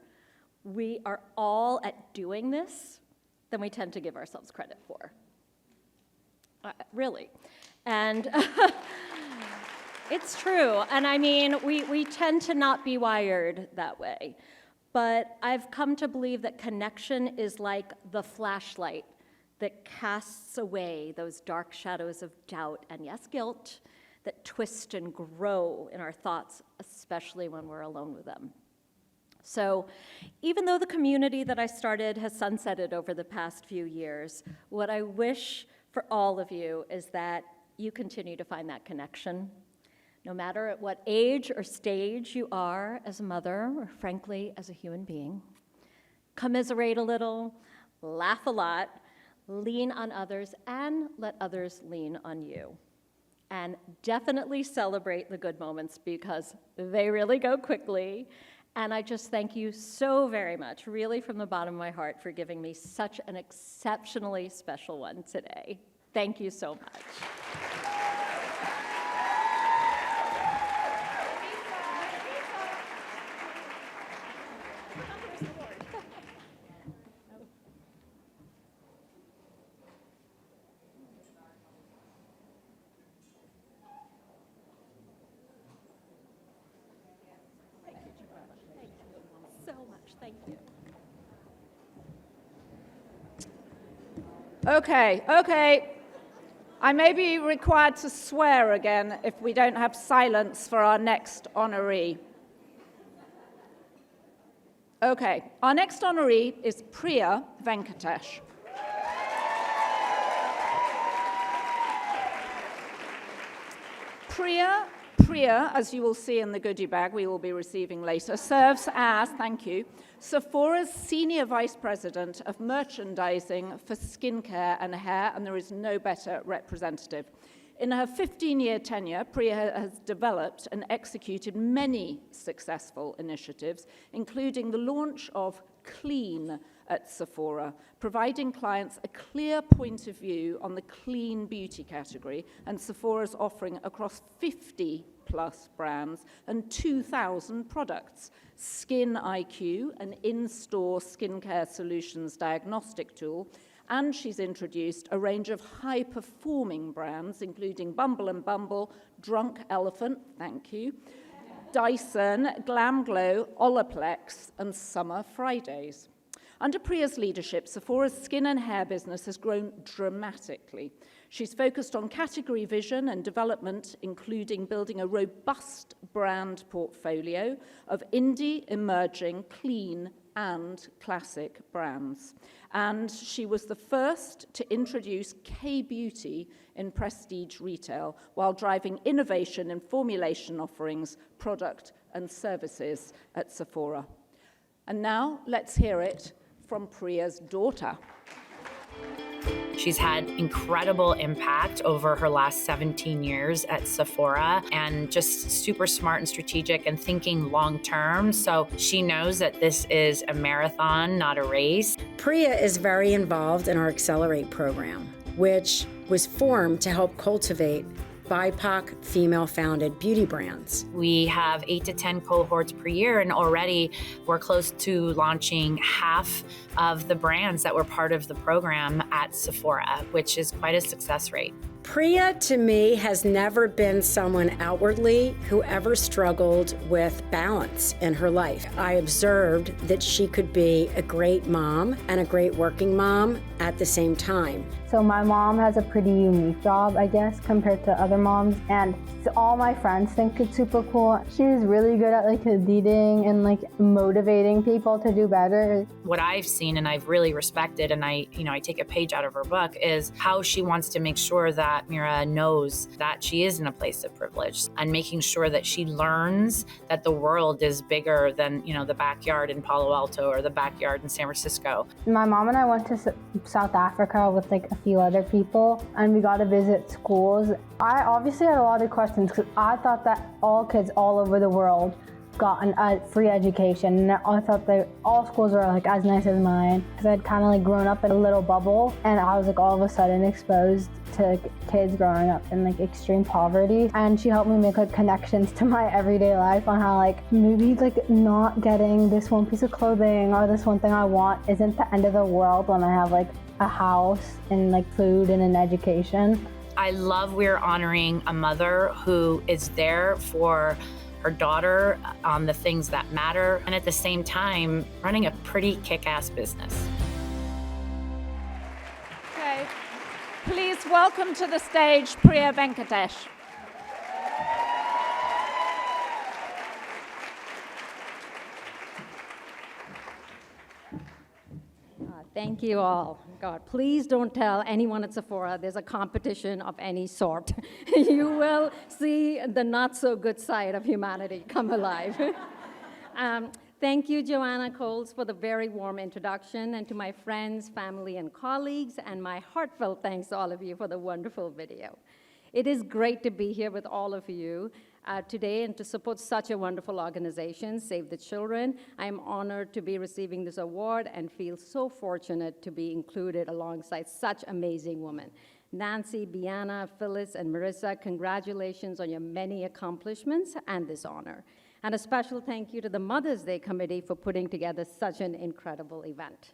we are all at doing this than we tend to give ourselves credit for. Really. And it's true. And I mean, we tend to not be wired that way. But I've come to believe that connection is like the flashlight that casts away those dark shadows of doubt and, yes, guilt that twist and grow in our thoughts, especially when we're alone with them. So even though the community that I started has sunsetted over the past few years, what I wish for all of you is that you continue to find that connection, no matter at what age or stage you are as a mother, or frankly, as a human being. Commiserate a little, laugh a lot, lean on others, and let others lean on you. And definitely celebrate the good moments because they really go quickly. And I just thank you so very much, really from the bottom of my heart, for giving me such an exceptionally special one today. Thank you so much. Okay. I may be required to swear again if we don't have silence for our next honoree. Okay, our next honoree is Priya Venkatesh. Priya, as you will see in the goodie bag we will be receiving later, serves as, thank you, Sephora's Senior Vice President of Merchandising for Skincare and Hair, and there is no better representative. In her 15-year tenure, Priya has developed and executed many successful initiatives, including the launch of Clean at Sephora, providing clients a clear point of view on the clean beauty category, and Sephora's offering across 50+ brands and 2,000 products. Skin IQ, an in-store skincare solutions diagnostic tool, and she's introduced a range of high-performing brands, including Bumble and Bumble, Drunk Elephant, thank you, Dyson, Glam Glow, Olaplex, and Summer Fridays. Under Priya's leadership, Sephora's skin and hair business has grown dramatically. She's focused on category vision and development, including building a robust brand portfolio of indie, emerging, clean, and classic brands. And she was the first to introduce K-beauty in prestige retail while driving innovation in formulation offerings, product, and services at Sephora. And now let's hear it from Priya's daughter. She's had incredible impact over her last 17 years at Sephora, and just super smart and strategic and thinking long term. So she knows that this is a marathon, not a race. Priya is very involved in our Accelerate program, which was formed to help cultivate BIPOC female-founded beauty brands. We have 8 to 10 cohorts per year, and already we're close to launching half of the brands that were part of the program at Sephora, which is quite a success rate. Priya, to me, has never been someone outwardly who ever struggled with balance in her life. I observed that she could be a great mom and a great working mom at the same time. So my mom has a pretty unique job, I guess, compared to other moms, and all my friends think it's super cool. She's really good at leading and motivating people to do better. What I've seen and I've really respected, and I take a page out of her book, is how she wants to make sure that Mira knows that she is in a place of privilege, and making sure that she learns that the world is bigger than, the backyard in Palo Alto or the backyard in San Francisco. My mom and I went to South Africa with a few other people, and we got to visit schools. I obviously had a lot of questions because I thought that all kids all over the world got a free education, and I thought that all schools were as nice as mine, because I'd kind of grown up in a little bubble, and I was all of a sudden exposed to kids growing up in extreme poverty. And she helped me make connections to my everyday life on how maybe not getting this one piece of clothing or this one thing I want isn't the end of the world when I have a house and food and an education. I love we're honoring a mother who is there for her daughter on the things that matter, and at the same time running a pretty kick-ass business. Okay, please welcome to the stage Priya Venkatesh. Thank you all. God, please don't tell anyone at Sephora there's a competition of any sort. You will see the not so good side of humanity come alive. Thank you, Joanna Coles, for the very warm introduction, and to my friends, family, and colleagues, and my heartfelt thanks to all of you for the wonderful video. It is great to be here with all of you today and to support such a wonderful organization, Save the Children. I am honored to be receiving this award and feel so fortunate to be included alongside such amazing women. Nancy, Bianna, Phyllis, and Marissa, congratulations on your many accomplishments and this honor. And a special thank you to the Mother's Day Committee for putting together such an incredible event.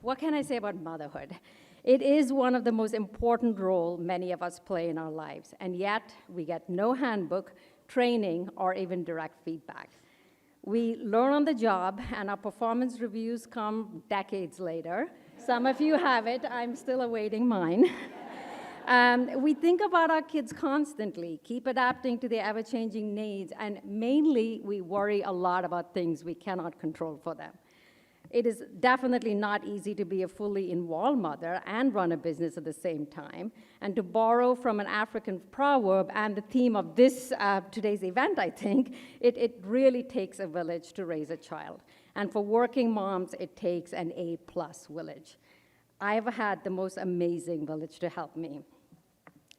What can I say about motherhood? It is one of the most important roles many of us play in our lives, and yet we get no handbook, training, or even direct feedback. We learn on the job, and our performance reviews come decades later. Some of you have it. I'm still awaiting mine. We think about our kids constantly, keep adapting to their ever-changing needs, and mainly we worry a lot about things we cannot control for them. It is definitely not easy to be a fully involved mother and run a business at the same time. And to borrow from an African proverb and the theme of this today's event, I think, it really takes a village to raise a child. And for working moms, it takes an A+ village. I've had the most amazing village to help me.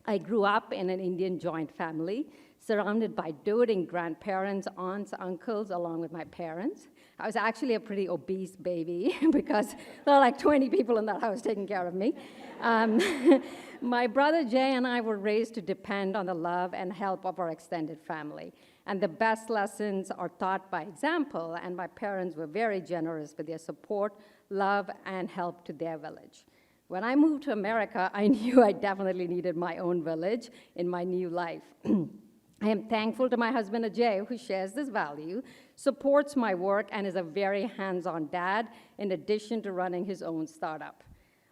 I grew up in an Indian joint family, surrounded by doting grandparents, aunts, uncles, along with my parents. I was actually a pretty obese baby because there were 20 people in that house taking care of me. My brother Jay and I were raised to depend on the love and help of our extended family. And the best lessons are taught by example, and my parents were very generous with their support, love, and help to their village. When I moved to America, I knew I definitely needed my own village in my new life. I am thankful to my husband Ajay, who shares this value, supports my work, and is a very hands-on dad, in addition to running his own startup.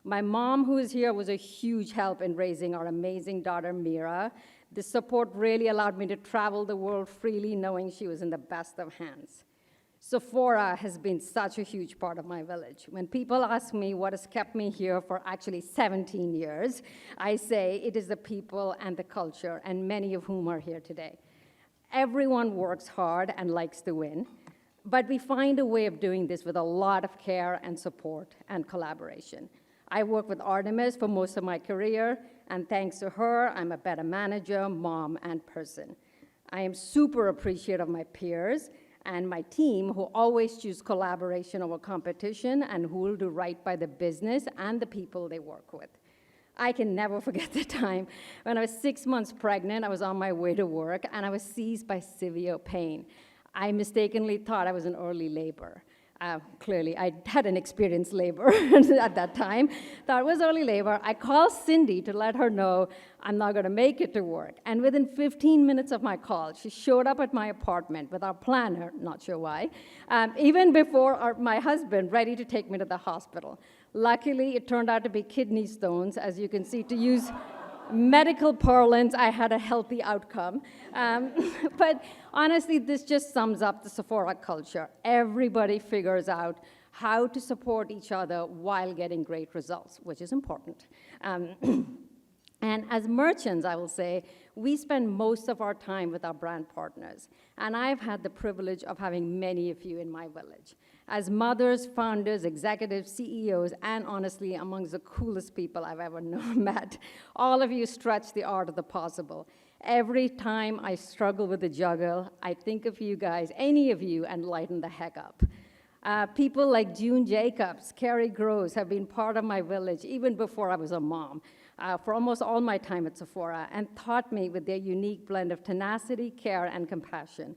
My mom, who is here, was a huge help in raising our amazing daughter, Mira. This support really allowed me to travel the world freely, knowing she was in the best of hands. Sephora has been such a huge part of my village. When people ask me what has kept me here for actually 17 years, I say it is the people and the culture, and many of whom are here today. Everyone works hard and likes to win, but we find a way of doing this with a lot of care and support and collaboration. I worked with Artemis for most of my career, and thanks to her, I'm a better manager, mom, and person. I am super appreciative of my peers and my team who always choose collaboration over competition and who will do right by the business and the people they work with. I can never forget the time when I was 6 months pregnant. I was on my way to work, and I was seized by severe pain. I mistakenly thought I was in early labor. Clearly, I hadn't experienced labor at that time. Thought it was early labor. I called Cindy to let her know I'm not going to make it to work. And within 15 minutes of my call, she showed up at my apartment with our planner, not sure why, even before my husband, ready to take me to the hospital. Luckily, it turned out to be kidney stones. As you can see, to use medical parlance, I had a healthy outcome. But honestly, this just sums up the Sephora culture. Everybody figures out how to support each other while getting great results, which is important. And as merchants, I will say, we spend most of our time with our brand partners. And I've had the privilege of having many of you in my village. As mothers, founders, executives, CEOs, and honestly, amongst the coolest people I've ever met, all of you stretch the art of the possible. Every time I struggle with the juggle, I think of you guys, any of you, and lighten the heck up. People like June Jacobs, Carrie Gross have been part of my village even before I was a mom, for almost all my time at Sephora, and taught me with their unique blend of tenacity, care, and compassion.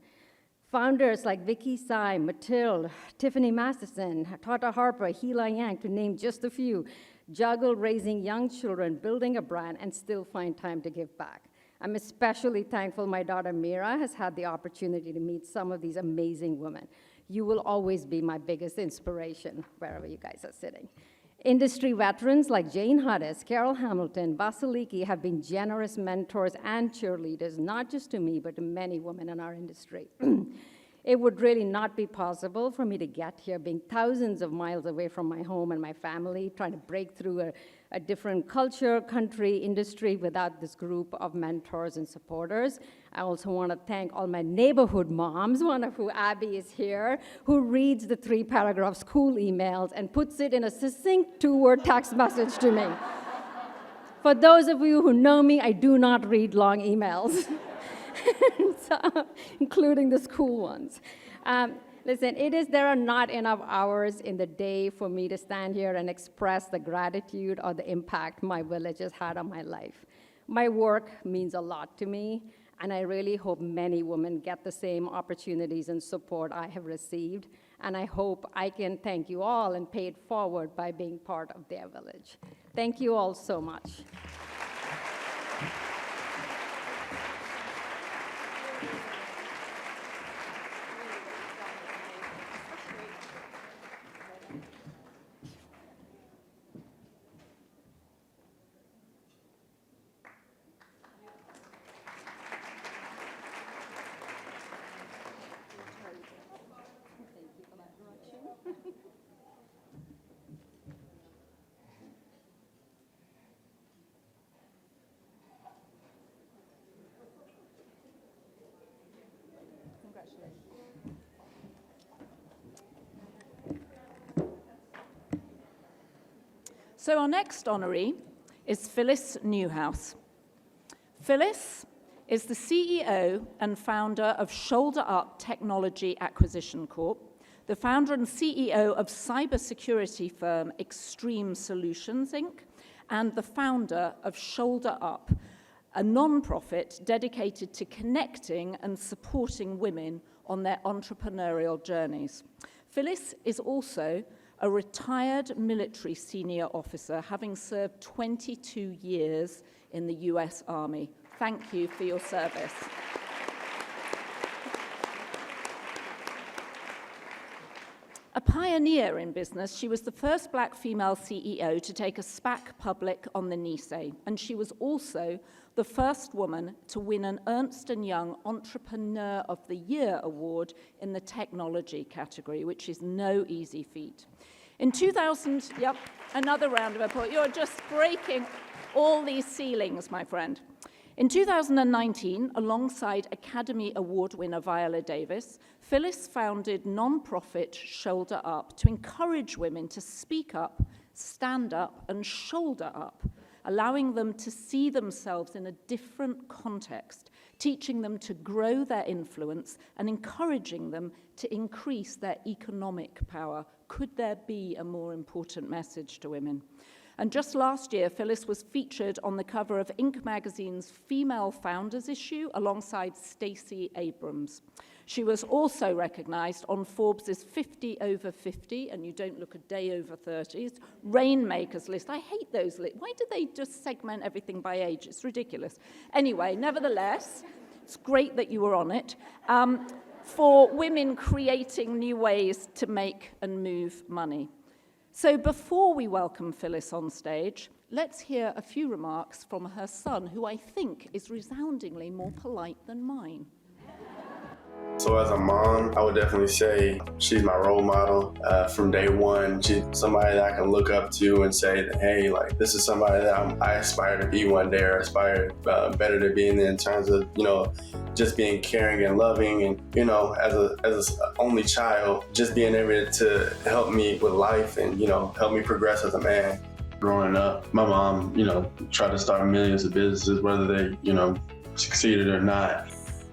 Founders like Vicky Tsai, Mathilde, Tiffany Masterson, Tata Harper, Hila Yang, to name just a few, juggle raising young children, building a brand, and still find time to give back. I'm especially thankful my daughter Mira has had the opportunity to meet some of these amazing women. You will always be my biggest inspiration, wherever you guys are sitting. Industry veterans like Jane Huddes, Carol Hamilton, Vasiliki have been generous mentors and cheerleaders, not just to me, but to many women in our industry. It would really not be possible for me to get here, being thousands of miles away from my home and my family, trying to break through a different culture, country, industry without this group of mentors and supporters. I also want to thank all my neighborhood moms, one of who Abby is here, who reads the 3-paragraph school emails and puts it in a succinct 2-word text message to me. For those of you who know me, I do not read long emails. So, including the school ones. Listen, there are not enough hours in the day for me to stand here and express the gratitude or the impact my village has had on my life. My work means a lot to me, and I really hope many women get the same opportunities and support I have received, and I hope I can thank you all and pay it forward by being part of their village. Thank you all so much. So our next honoree is Phyllis Newhouse. Phyllis is the CEO and founder of Shoulder Up Technology Acquisition Corp., the founder and CEO of cybersecurity firm Extreme Solutions, Inc., and the founder of Shoulder Up, a nonprofit dedicated to connecting and supporting women on their entrepreneurial journeys. Phyllis is also a retired military senior officer, having served 22 years in the US Army. Thank you for your service. A pioneer in business, she was the first black female CEO to take a SPAC public on the NYSE, and she was also the first woman to win an Ernst & Young Entrepreneur of the Year award in the technology category, which is no easy feat. In 2000, yep, another round of applause. You're just breaking all these ceilings, my friend. In 2019, alongside Academy Award winner Viola Davis, Phyllis founded nonprofit Shoulder Up to encourage women to speak up, stand up and shoulder up, allowing them to see themselves in a different context, teaching them to grow their influence and encouraging them to increase their economic power. Could there be a more important message to women? And just last year, Phyllis was featured on the cover of Inc. magazine's Female Founders issue alongside Stacey Abrams. She was also recognized on Forbes' 50 over 50, and you don't look a day over 30s, Rainmakers list. I hate those lists. Why do they just segment everything by age? It's ridiculous. Anyway, nevertheless, it's great that you were on it. For women creating new ways to make and move money. So before we welcome Phyllis on stage, let's hear a few remarks from her son, who I think is resoundingly more polite than mine. So as a mom, I would definitely say she's my role model from day one. She's somebody that I can look up to and say that, hey, like, this is somebody that I aspire to be one day, or aspire better to be in terms of, you know, just being caring and loving. And, you know, as a only child, just being able to help me with life and, you know, help me progress as a man. Growing up, my mom, you know, tried to start millions of businesses, whether they, you know, succeeded or not.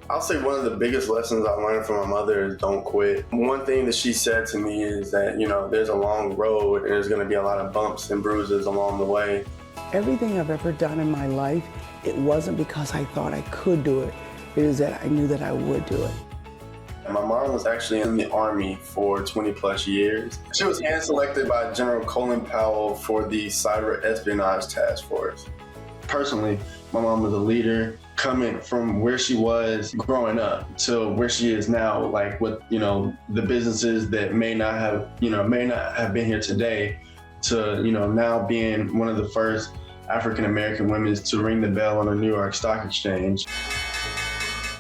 I'll say one of the biggest lessons I learned from my mother is don't quit. One thing that she said to me is that, you know, there's a long road and there's going to be a lot of bumps and bruises along the way. Everything I've ever done in my life, it wasn't because I thought I could do it. It is that I knew that I would do it. My mom was actually in the Army for 20 plus years. She was hand selected by General Colin Powell for the Cyber Espionage Task Force. Personally, my mom was a leader, coming from where she was growing up to where she is now, like with, you know, the businesses that may not have been here today, to, you know, now being one of the first African-American women to ring the bell on the New York Stock Exchange.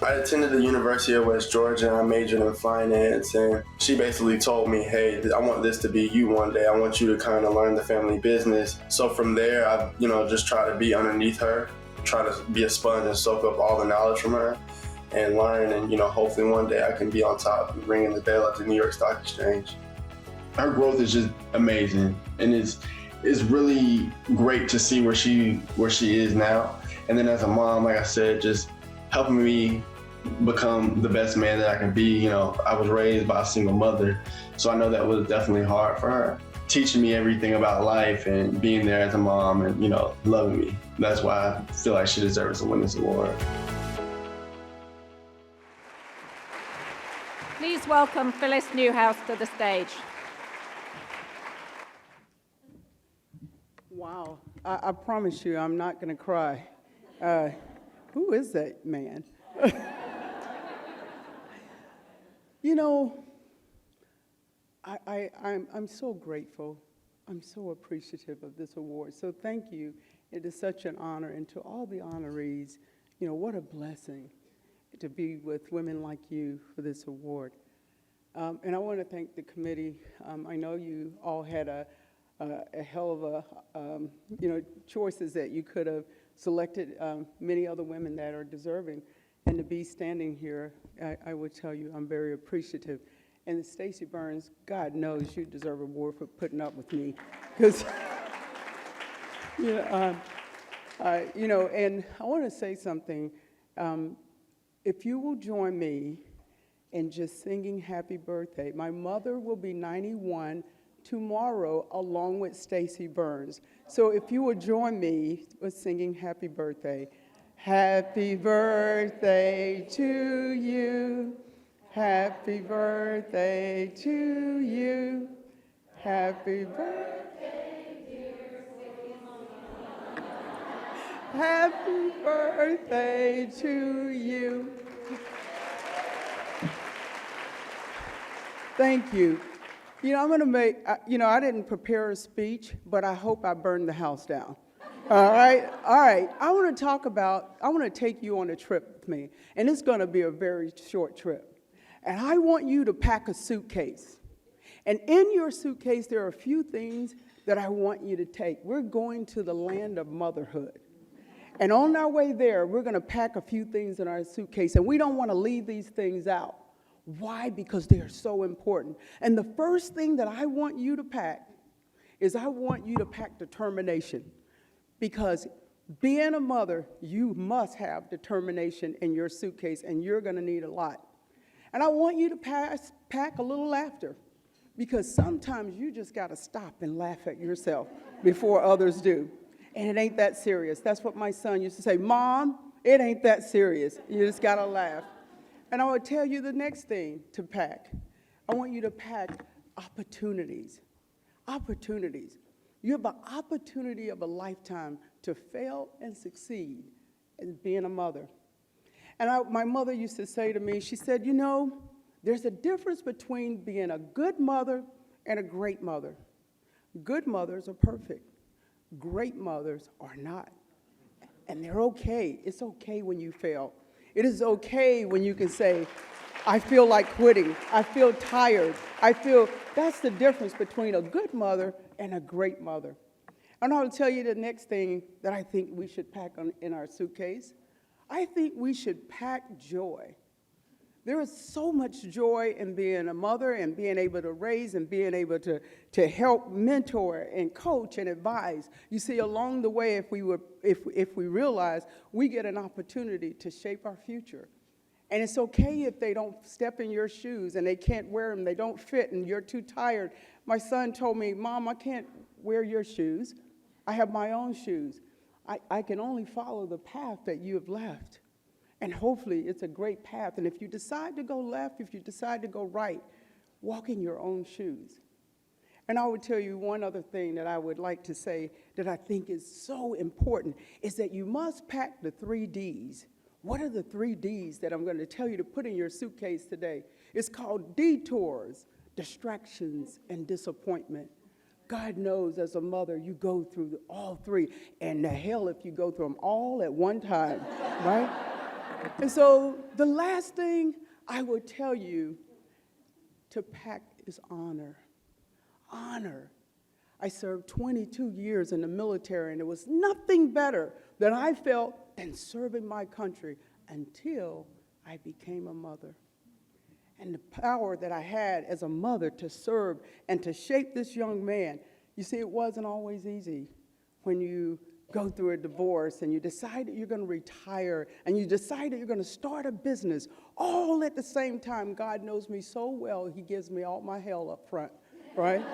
I attended the University of West Georgia. I majored in finance, and she basically told me, hey, I want this to be you one day. I want you to kind of learn the family business. So from there, I, you know, just try to be underneath her, try to be a sponge and soak up all the knowledge from her and learn. And, you know, hopefully one day I can be on top ringing the bell at the New York Stock Exchange. Her growth is just amazing. And it's really great to see where she is now. And then as a mom, like I said, just helping me become the best man that I can be. You know, I was raised by a single mother, so I know that was definitely hard for her. Teaching me everything about life and being there as a mom and, you know, loving me. That's why I feel like she deserves a Women's Award. Please welcome Phyllis Newhouse to the stage. Wow, I promise you I'm not going to cry. Who is that man? You know, I'm so grateful. I'm so appreciative of this award. So thank you. It is such an honor. And to all the honorees, you know, what a blessing to be with women like you for this award. And I want to thank the committee. I know you all had a hell of a, you know, choices that you could have selected many other women that are deserving. And to be standing here, I would tell you I'm very appreciative. And Stacey Burns, God knows you deserve an award for putting up with me. Because, you know, and I want to say something. If you will join me in just singing happy birthday, my mother will be 91 tomorrow along with Stacey Burns. So if you would join me with singing happy birthday. Happy birthday to you. Happy birthday to you. Happy birthday, dear Stacey. Happy birthday to you. Thank you. You know, I'm going to make, you know, I didn't prepare a speech, but I hope I burned the house down. All right? All right. I want to take you on a trip with me, and it's going to be a very short trip. And I want you to pack a suitcase. And in your suitcase, there are a few things that I want you to take. We're going to the land of motherhood. And on our way there, we're going to pack a few things in our suitcase, and we don't want to leave these things out. Why? Because they are so important. And the first thing that I want you to pack is I want you to pack determination, because being a mother, you must have determination in your suitcase, and you're going to need a lot. And I want you to pack a little laughter, because sometimes you just got to stop and laugh at yourself before others do. And it ain't that serious. That's what my son used to say, Mom, it ain't that serious. You just got to laugh. And I would tell you the next thing to pack. I want you to pack opportunities. Opportunities. You have an opportunity of a lifetime to fail and succeed as being a mother. And my mother used to say to me, she said, you know, there's a difference between being a good mother and a great mother. Good mothers are perfect. Great mothers are not. And they're okay. It's okay when you fail. It is okay when you can say, I feel like quitting. I feel tired. That's the difference between a good mother and a great mother. And I'll tell you the next thing that I think we should pack in our suitcase. I think we should pack joy. There is so much joy in being a mother and being able to raise and being able to help mentor and coach and advise. You see, along the way, if we realize we get an opportunity to shape our future. And it's okay if they don't step in your shoes and they can't wear them, they don't fit, and you're too tired. My son told me, Mom, I can't wear your shoes. I have my own shoes. I can only follow the path that you have left. And hopefully it's a great path. And if you decide to go left, if you decide to go right, walk in your own shoes. And I would tell you one other thing that I would like to say that I think is so important is that you must pack the 3 Ds. What are the 3 Ds that I'm going to tell you to put in your suitcase today? It's called detours, distractions, and disappointment. God knows as a mother, you go through all 3, and the hell if you go through them all at one time, right? And so the last thing I would tell you to pack is honor. Honor. I served 22 years in the military, and there was nothing better that I felt than serving my country until I became a mother. And the power that I had as a mother to serve and to shape this young man. You see, it wasn't always easy when you go through a divorce and you decide that you're going to retire and you decide that you're going to start a business all at the same time. God knows me so well, he gives me all my hell up front, right?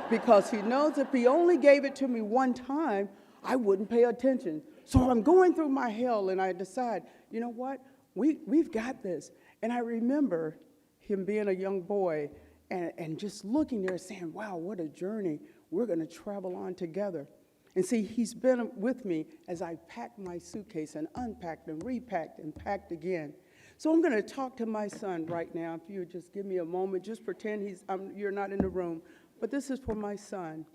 Because he knows if he only gave it to me one time, I wouldn't pay attention. So I'm going through my hell and I decide, you know what? We've got this. And I remember him being a young boy and just looking there saying, wow, what a journey we're going to travel on together. And see, he's been with me as I packed my suitcase and unpacked and repacked and packed again. So I'm going to talk to my son right now. If you would just give me a moment, just pretend you're not in the room. But this is for my son.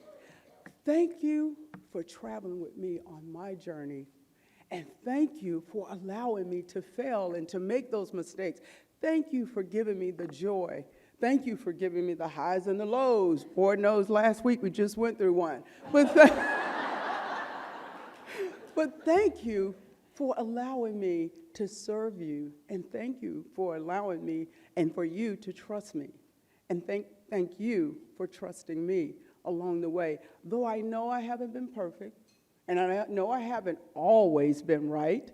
Thank you for traveling with me on my journey. And thank you for allowing me to fail and to make those mistakes. Thank you for giving me the joy. Thank you for giving me the highs and the lows. Lord knows last week we just went through one. But thank you for allowing me to serve you. And thank you for allowing me and for you to trust me. And thank you for trusting me along the way. Though I know I haven't been perfect, and I know I haven't always been right,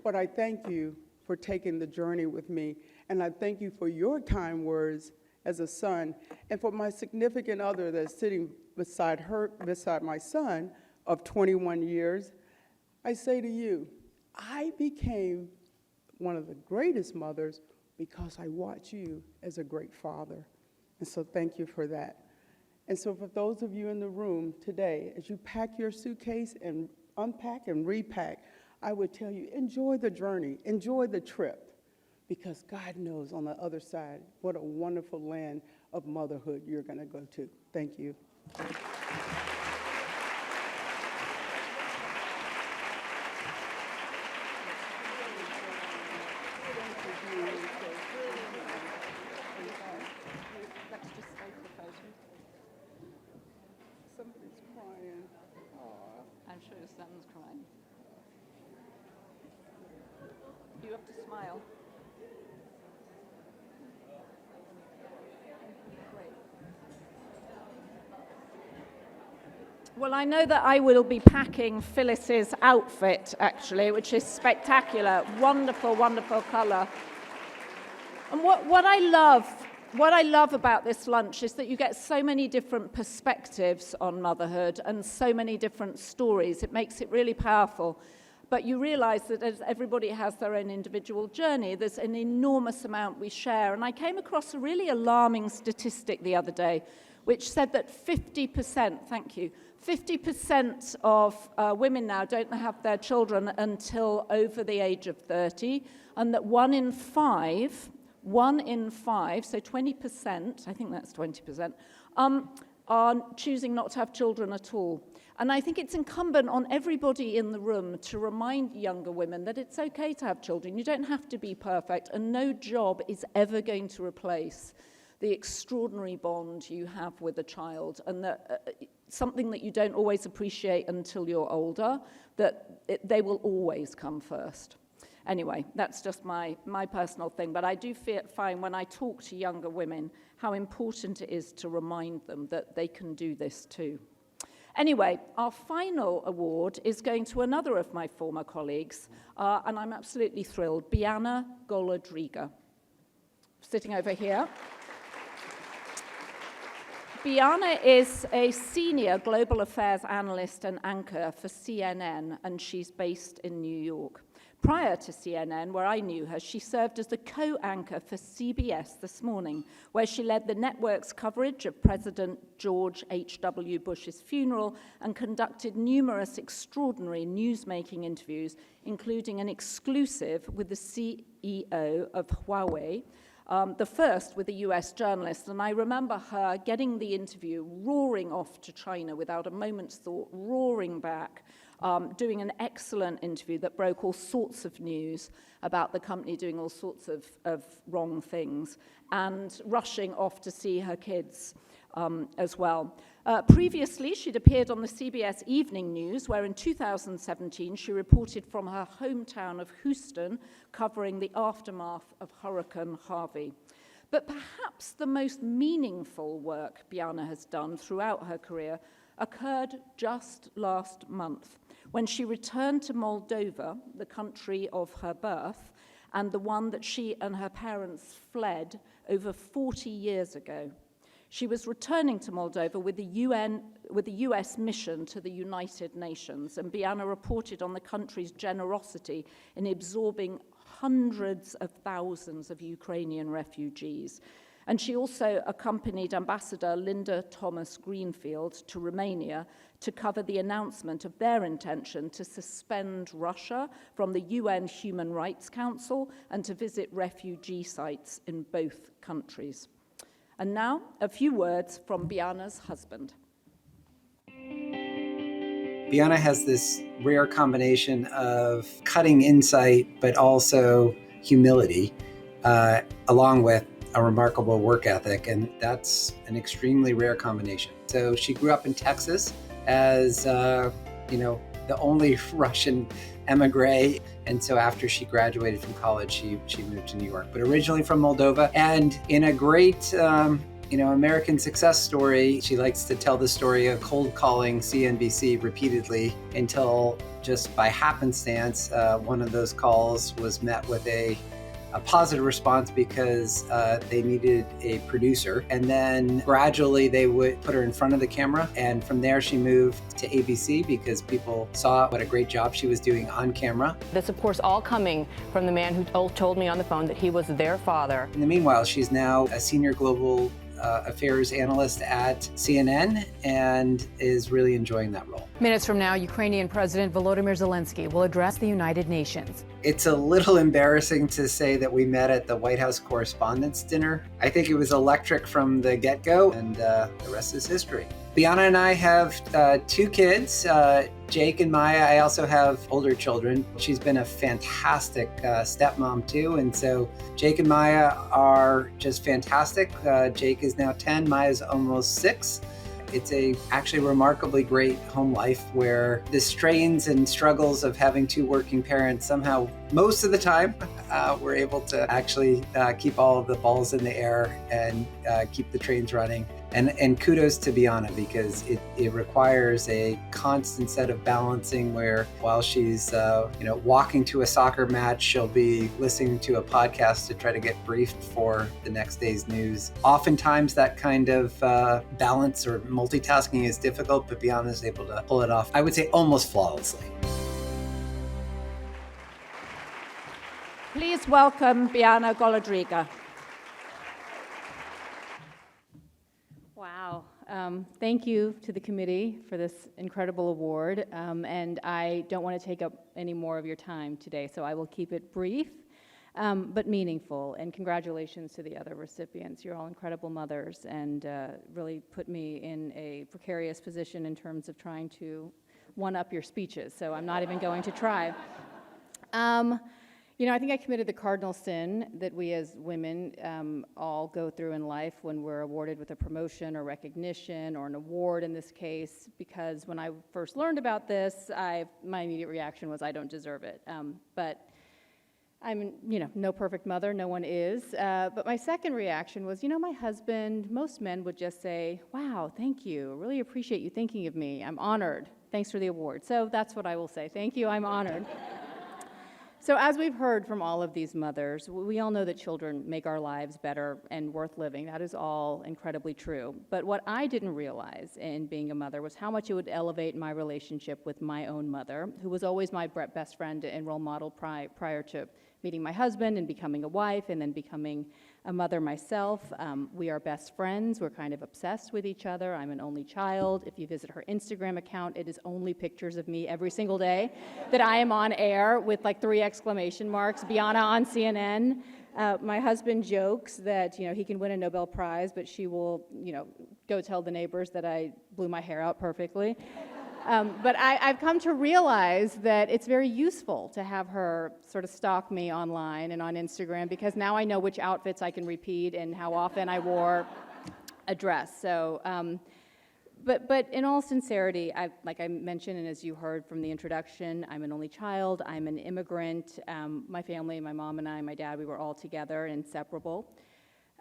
but I thank you for taking the journey with me. And I thank you for your kind words as a son, and for my significant other that's sitting beside my son of 21 years. I say to you, I became one of the greatest mothers because I watch you as a great father. And so thank you for that. And so for those of you in the room today, as you pack your suitcase and unpack and repack, I would tell you, enjoy the journey, enjoy the trip, because God knows on the other side what a wonderful land of motherhood you're going to go to. Thank you. Somebody's crying. I'm sure your son's crying. You have to smile. Great. Well, I know that I will be packing Phyllis's outfit, actually, which is spectacular. Wonderful, wonderful colour. And what I love about this lunch is that you get so many different perspectives on motherhood and so many different stories. It makes it really powerful. But you realize that as everybody has their own individual journey, there's an enormous amount we share. And I came across a really alarming statistic the other day, which said that 50% of women now don't have their children until over the age of 30, and that 1 in 5, so 20%, I think that's 20%, are choosing not to have children at all. And I think it's incumbent on everybody in the room to remind younger women that it's okay to have children. You don't have to be perfect, and no job is ever going to replace the extraordinary bond you have with a child, and that something that you don't always appreciate until you're older, they will always come first. Anyway, that's just my personal thing, but I do find when I talk to younger women how important it is to remind them that they can do this too. Anyway, our final award is going to another of my former colleagues, and I'm absolutely thrilled, Biana Golodryga, sitting over here. Biana is a senior global affairs analyst and anchor for CNN, and she's based in New York. Prior to CNN, where I knew her, she served as the co-anchor for CBS This Morning, where she led the network's coverage of President George H.W. Bush's funeral and conducted numerous extraordinary news-making interviews, including an exclusive with the CEO of Huawei, the first with a US journalist. And I remember her getting the interview, roaring off to China without a moment's thought, roaring back, doing an excellent interview that broke all sorts of news about the company doing all sorts of wrong things, and rushing off to see her kids as well. Previously, she'd appeared on the CBS Evening News, where in 2017 she reported from her hometown of Houston, covering the aftermath of Hurricane Harvey. But perhaps the most meaningful work Biana has done throughout her career occurred just last month, when she returned to Moldova, the country of her birth, and the one that she and her parents fled over 40 years ago. She was returning to Moldova with the US mission to the United Nations, and Biana reported on the country's generosity in absorbing hundreds of thousands of Ukrainian refugees. And she also accompanied Ambassador Linda Thomas-Greenfield to Romania to cover the announcement of their intention to suspend Russia from the UN Human Rights Council and to visit refugee sites in both countries. And now, a few words from Biana's husband. Biana has this rare combination of cutting insight, but also humility, along with a remarkable work ethic, and that's an extremely rare combination. So she grew up in Texas as, the only Russian emigre, and so after she graduated from college, she moved to New York, but originally from Moldova. And in a great, American success story, she likes to tell the story of cold calling CNBC repeatedly until just by happenstance, one of those calls was met with a positive response because they needed a producer. And then gradually they would put her in front of the camera. And from there she moved to ABC because people saw what a great job she was doing on camera. This, of course, all coming from the man who told me on the phone that he was their father. In the meanwhile, she's now a senior global affairs analyst at CNN and is really enjoying that role. Minutes from now, Ukrainian President Volodymyr Zelensky will address the United Nations. It's a little embarrassing to say that we met at the White House Correspondents' Dinner. I think it was electric from the get-go, and the rest is history. Biana and I have 2 kids, Jake and Maya. I also have older children. She's been a fantastic stepmom too, and so Jake and Maya are just fantastic. Jake is now 10, Maya's almost 6. It's actually remarkably great home life where the strains and struggles of having 2 working parents somehow, most of the time, we're able to actually keep all of the balls in the air and keep the trains running. And kudos to Bianna, because it requires a constant set of balancing where while she's walking to a soccer match, she'll be listening to a podcast to try to get briefed for the next day's news. Oftentimes that kind of balance or multitasking is difficult, but Bianna is able to pull it off, I would say, almost flawlessly. Please welcome Bianna Golodryga. Wow. Thank you to the committee for this incredible award. And I don't want to take up any more of your time today, so I will keep it brief, but meaningful. And congratulations to the other recipients. You're all incredible mothers and really put me in a precarious position in terms of trying to one-up your speeches, so I'm not even going to try. I think I committed the cardinal sin that we as women all go through in life when we're awarded with a promotion or recognition or an award in this case, because when I first learned about this, my immediate reaction was, I don't deserve it. But I'm, no perfect mother, no one is. But my second reaction was, my husband, most men would just say, wow, thank you, really appreciate you thinking of me, I'm honored, thanks for the award. So that's what I will say, thank you, I'm honored. So as we've heard from all of these mothers, we all know that children make our lives better and worth living. That is all incredibly true. But what I didn't realize in being a mother was how much it would elevate my relationship with my own mother, who was always my best friend and role model prior to meeting my husband and becoming a wife and then becoming a mother myself. We are best friends. We're kind of obsessed with each other. I'm an only child. If you visit her Instagram account, it is only pictures of me every single day that I am on air with like 3 exclamation marks, Bianna on CNN. My husband jokes that, he can win a Nobel Prize, but she will, go tell the neighbors that I blew my hair out perfectly. But I've come to realize that it's very useful to have her sort of stalk me online and on Instagram, because now I know which outfits I can repeat and how often I wore a dress. So, but in all sincerity, like I mentioned, and as you heard from the introduction, I'm an only child, I'm an immigrant. My family, my mom and I, my dad, we were all together and inseparable.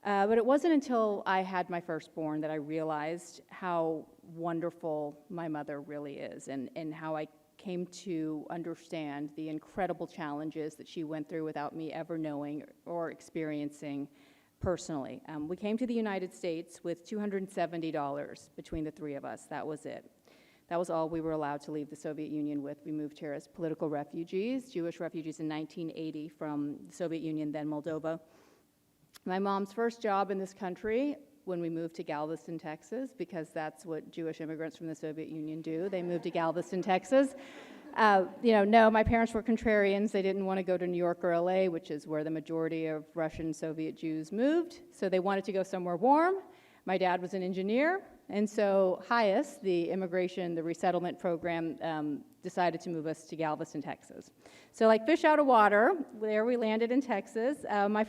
But it wasn't until I had my firstborn that I realized how wonderful my mother really is, and how I came to understand the incredible challenges that she went through without me ever knowing or experiencing personally. We came to the United States with $270 between the 3 of us. That was it. That was all we were allowed to leave the Soviet Union with. We moved here as political refugees, Jewish refugees in 1980 from the Soviet Union, then Moldova. My mom's first job in this country when we moved to Galveston, Texas, because that's what Jewish immigrants from the Soviet Union do. They moved to Galveston, Texas. No, my parents were contrarians. They didn't want to go to New York or LA, which is where the majority of Russian Soviet Jews moved. So they wanted to go somewhere warm. My dad was an engineer. And so HIAS, the resettlement program, decided to move us to Galveston, Texas. So like fish out of water, there we landed in Texas. My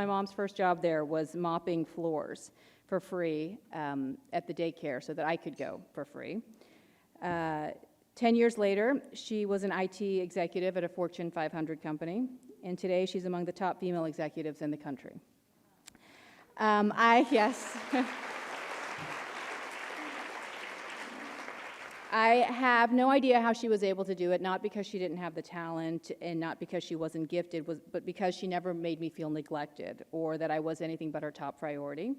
mom's first job there was mopping floors for free at the daycare so that I could go for free. 10 years later, she was an IT executive at a Fortune 500 company, and today she's among the top female executives in the country. Yes. I have no idea how she was able to do it, not because she didn't have the talent and not because she wasn't gifted, but because she never made me feel neglected or that I was anything but her top priority.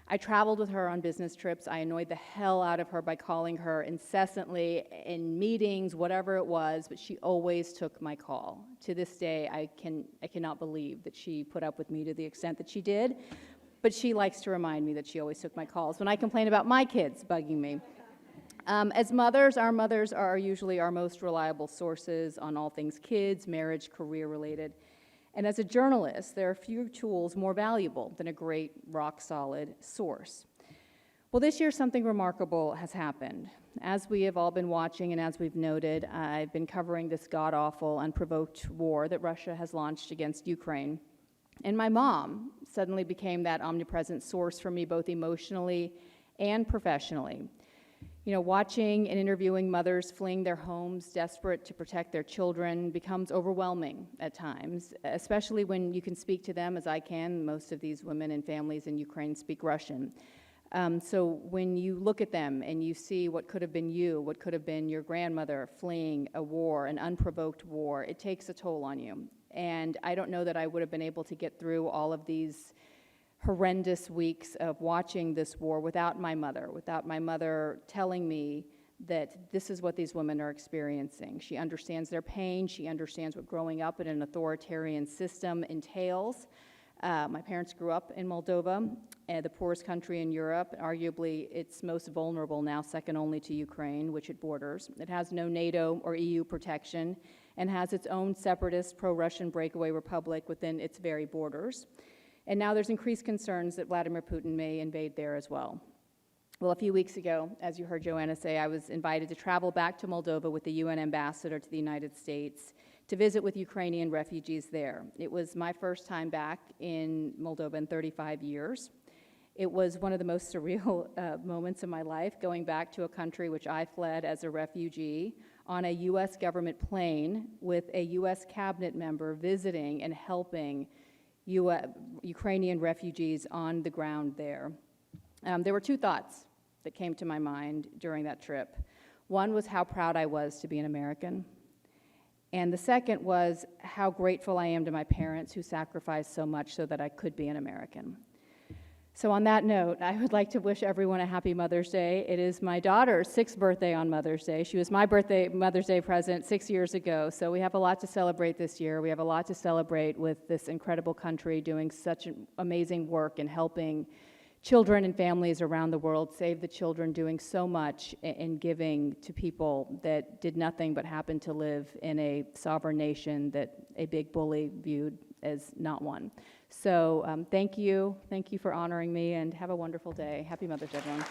I traveled with her on business trips. I annoyed the hell out of her by calling her incessantly in meetings, whatever it was, but she always took my call. To this day, I cannot believe that she put up with me to the extent that she did, but she likes to remind me that she always took my calls when I complain about my kids bugging me. As mothers, our mothers are usually our most reliable sources on all things kids, marriage, career related. And as a journalist, there are few tools more valuable than a great, rock-solid source. Well, this year something remarkable has happened. As we have all been watching and as we've noted, I've been covering this god-awful, unprovoked war that Russia has launched against Ukraine. And my mom suddenly became that omnipresent source for me, both emotionally and professionally. Watching and interviewing mothers fleeing their homes, desperate to protect their children, becomes overwhelming at times, especially when you can speak to them, as I can. Most of these women and families in Ukraine speak Russian. So when you look at them and you see what could have been you, what could have been your grandmother fleeing a war, an unprovoked war, it takes a toll on you. And I don't know that I would have been able to get through all of these horrendous weeks of watching this war without my mother telling me that this is what these women are experiencing. She understands their pain. She understands what growing up in an authoritarian system entails. My parents grew up in Moldova, the poorest country in Europe, arguably its most vulnerable now, second only to Ukraine, which it borders. It has no NATO or EU protection and has its own separatist pro-Russian breakaway republic within its very borders. And now there's increased concerns that Vladimir Putin may invade there as well. Well, a few weeks ago, as you heard Joanna say, I was invited to travel back to Moldova with the UN ambassador to the United States to visit with Ukrainian refugees there. It was my first time back in Moldova in 35 years. It was one of the most surreal moments of my life, going back to a country which I fled as a refugee on a U.S. government plane with a U.S. cabinet member visiting and helping Ukrainian refugees on the ground there. There were two thoughts that came to my mind during that trip. One was how proud I was to be an American. And the second was how grateful I am to my parents who sacrificed so much so that I could be an American. So on that note, I would like to wish everyone a happy Mother's Day. It is my daughter's 6th birthday on Mother's Day. She was my Mother's Day present 6 years ago, so we have a lot to celebrate this year. We have a lot to celebrate with this incredible country doing such amazing work and helping children and families around the world, Save the Children, doing so much in giving to people that did nothing but happen to live in a sovereign nation that a big bully viewed as not one. So thank you for honoring me, and have a wonderful day. Happy Mother's Day, everyone.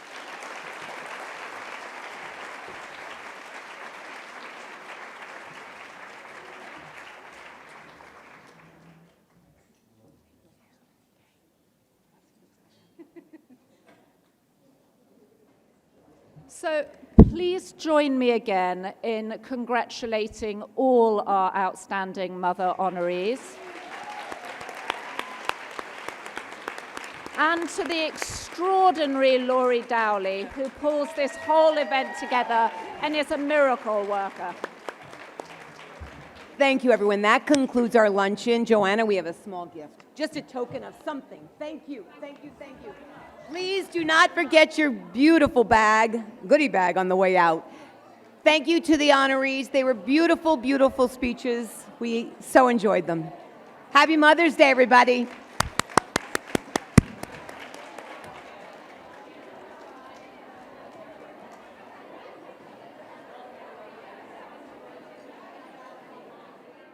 So please join me again in congratulating all our outstanding mother honorees. And to the extraordinary Laurie Dowley, who pulls this whole event together and is a miracle worker. Thank you, everyone. That concludes our luncheon. Joanna, we have a small gift, just a token of something. Thank you, thank you, thank you. Please do not forget your beautiful bag, goodie bag on the way out. Thank you to the honorees. They were beautiful, beautiful speeches. We so enjoyed them. Happy Mother's Day, everybody.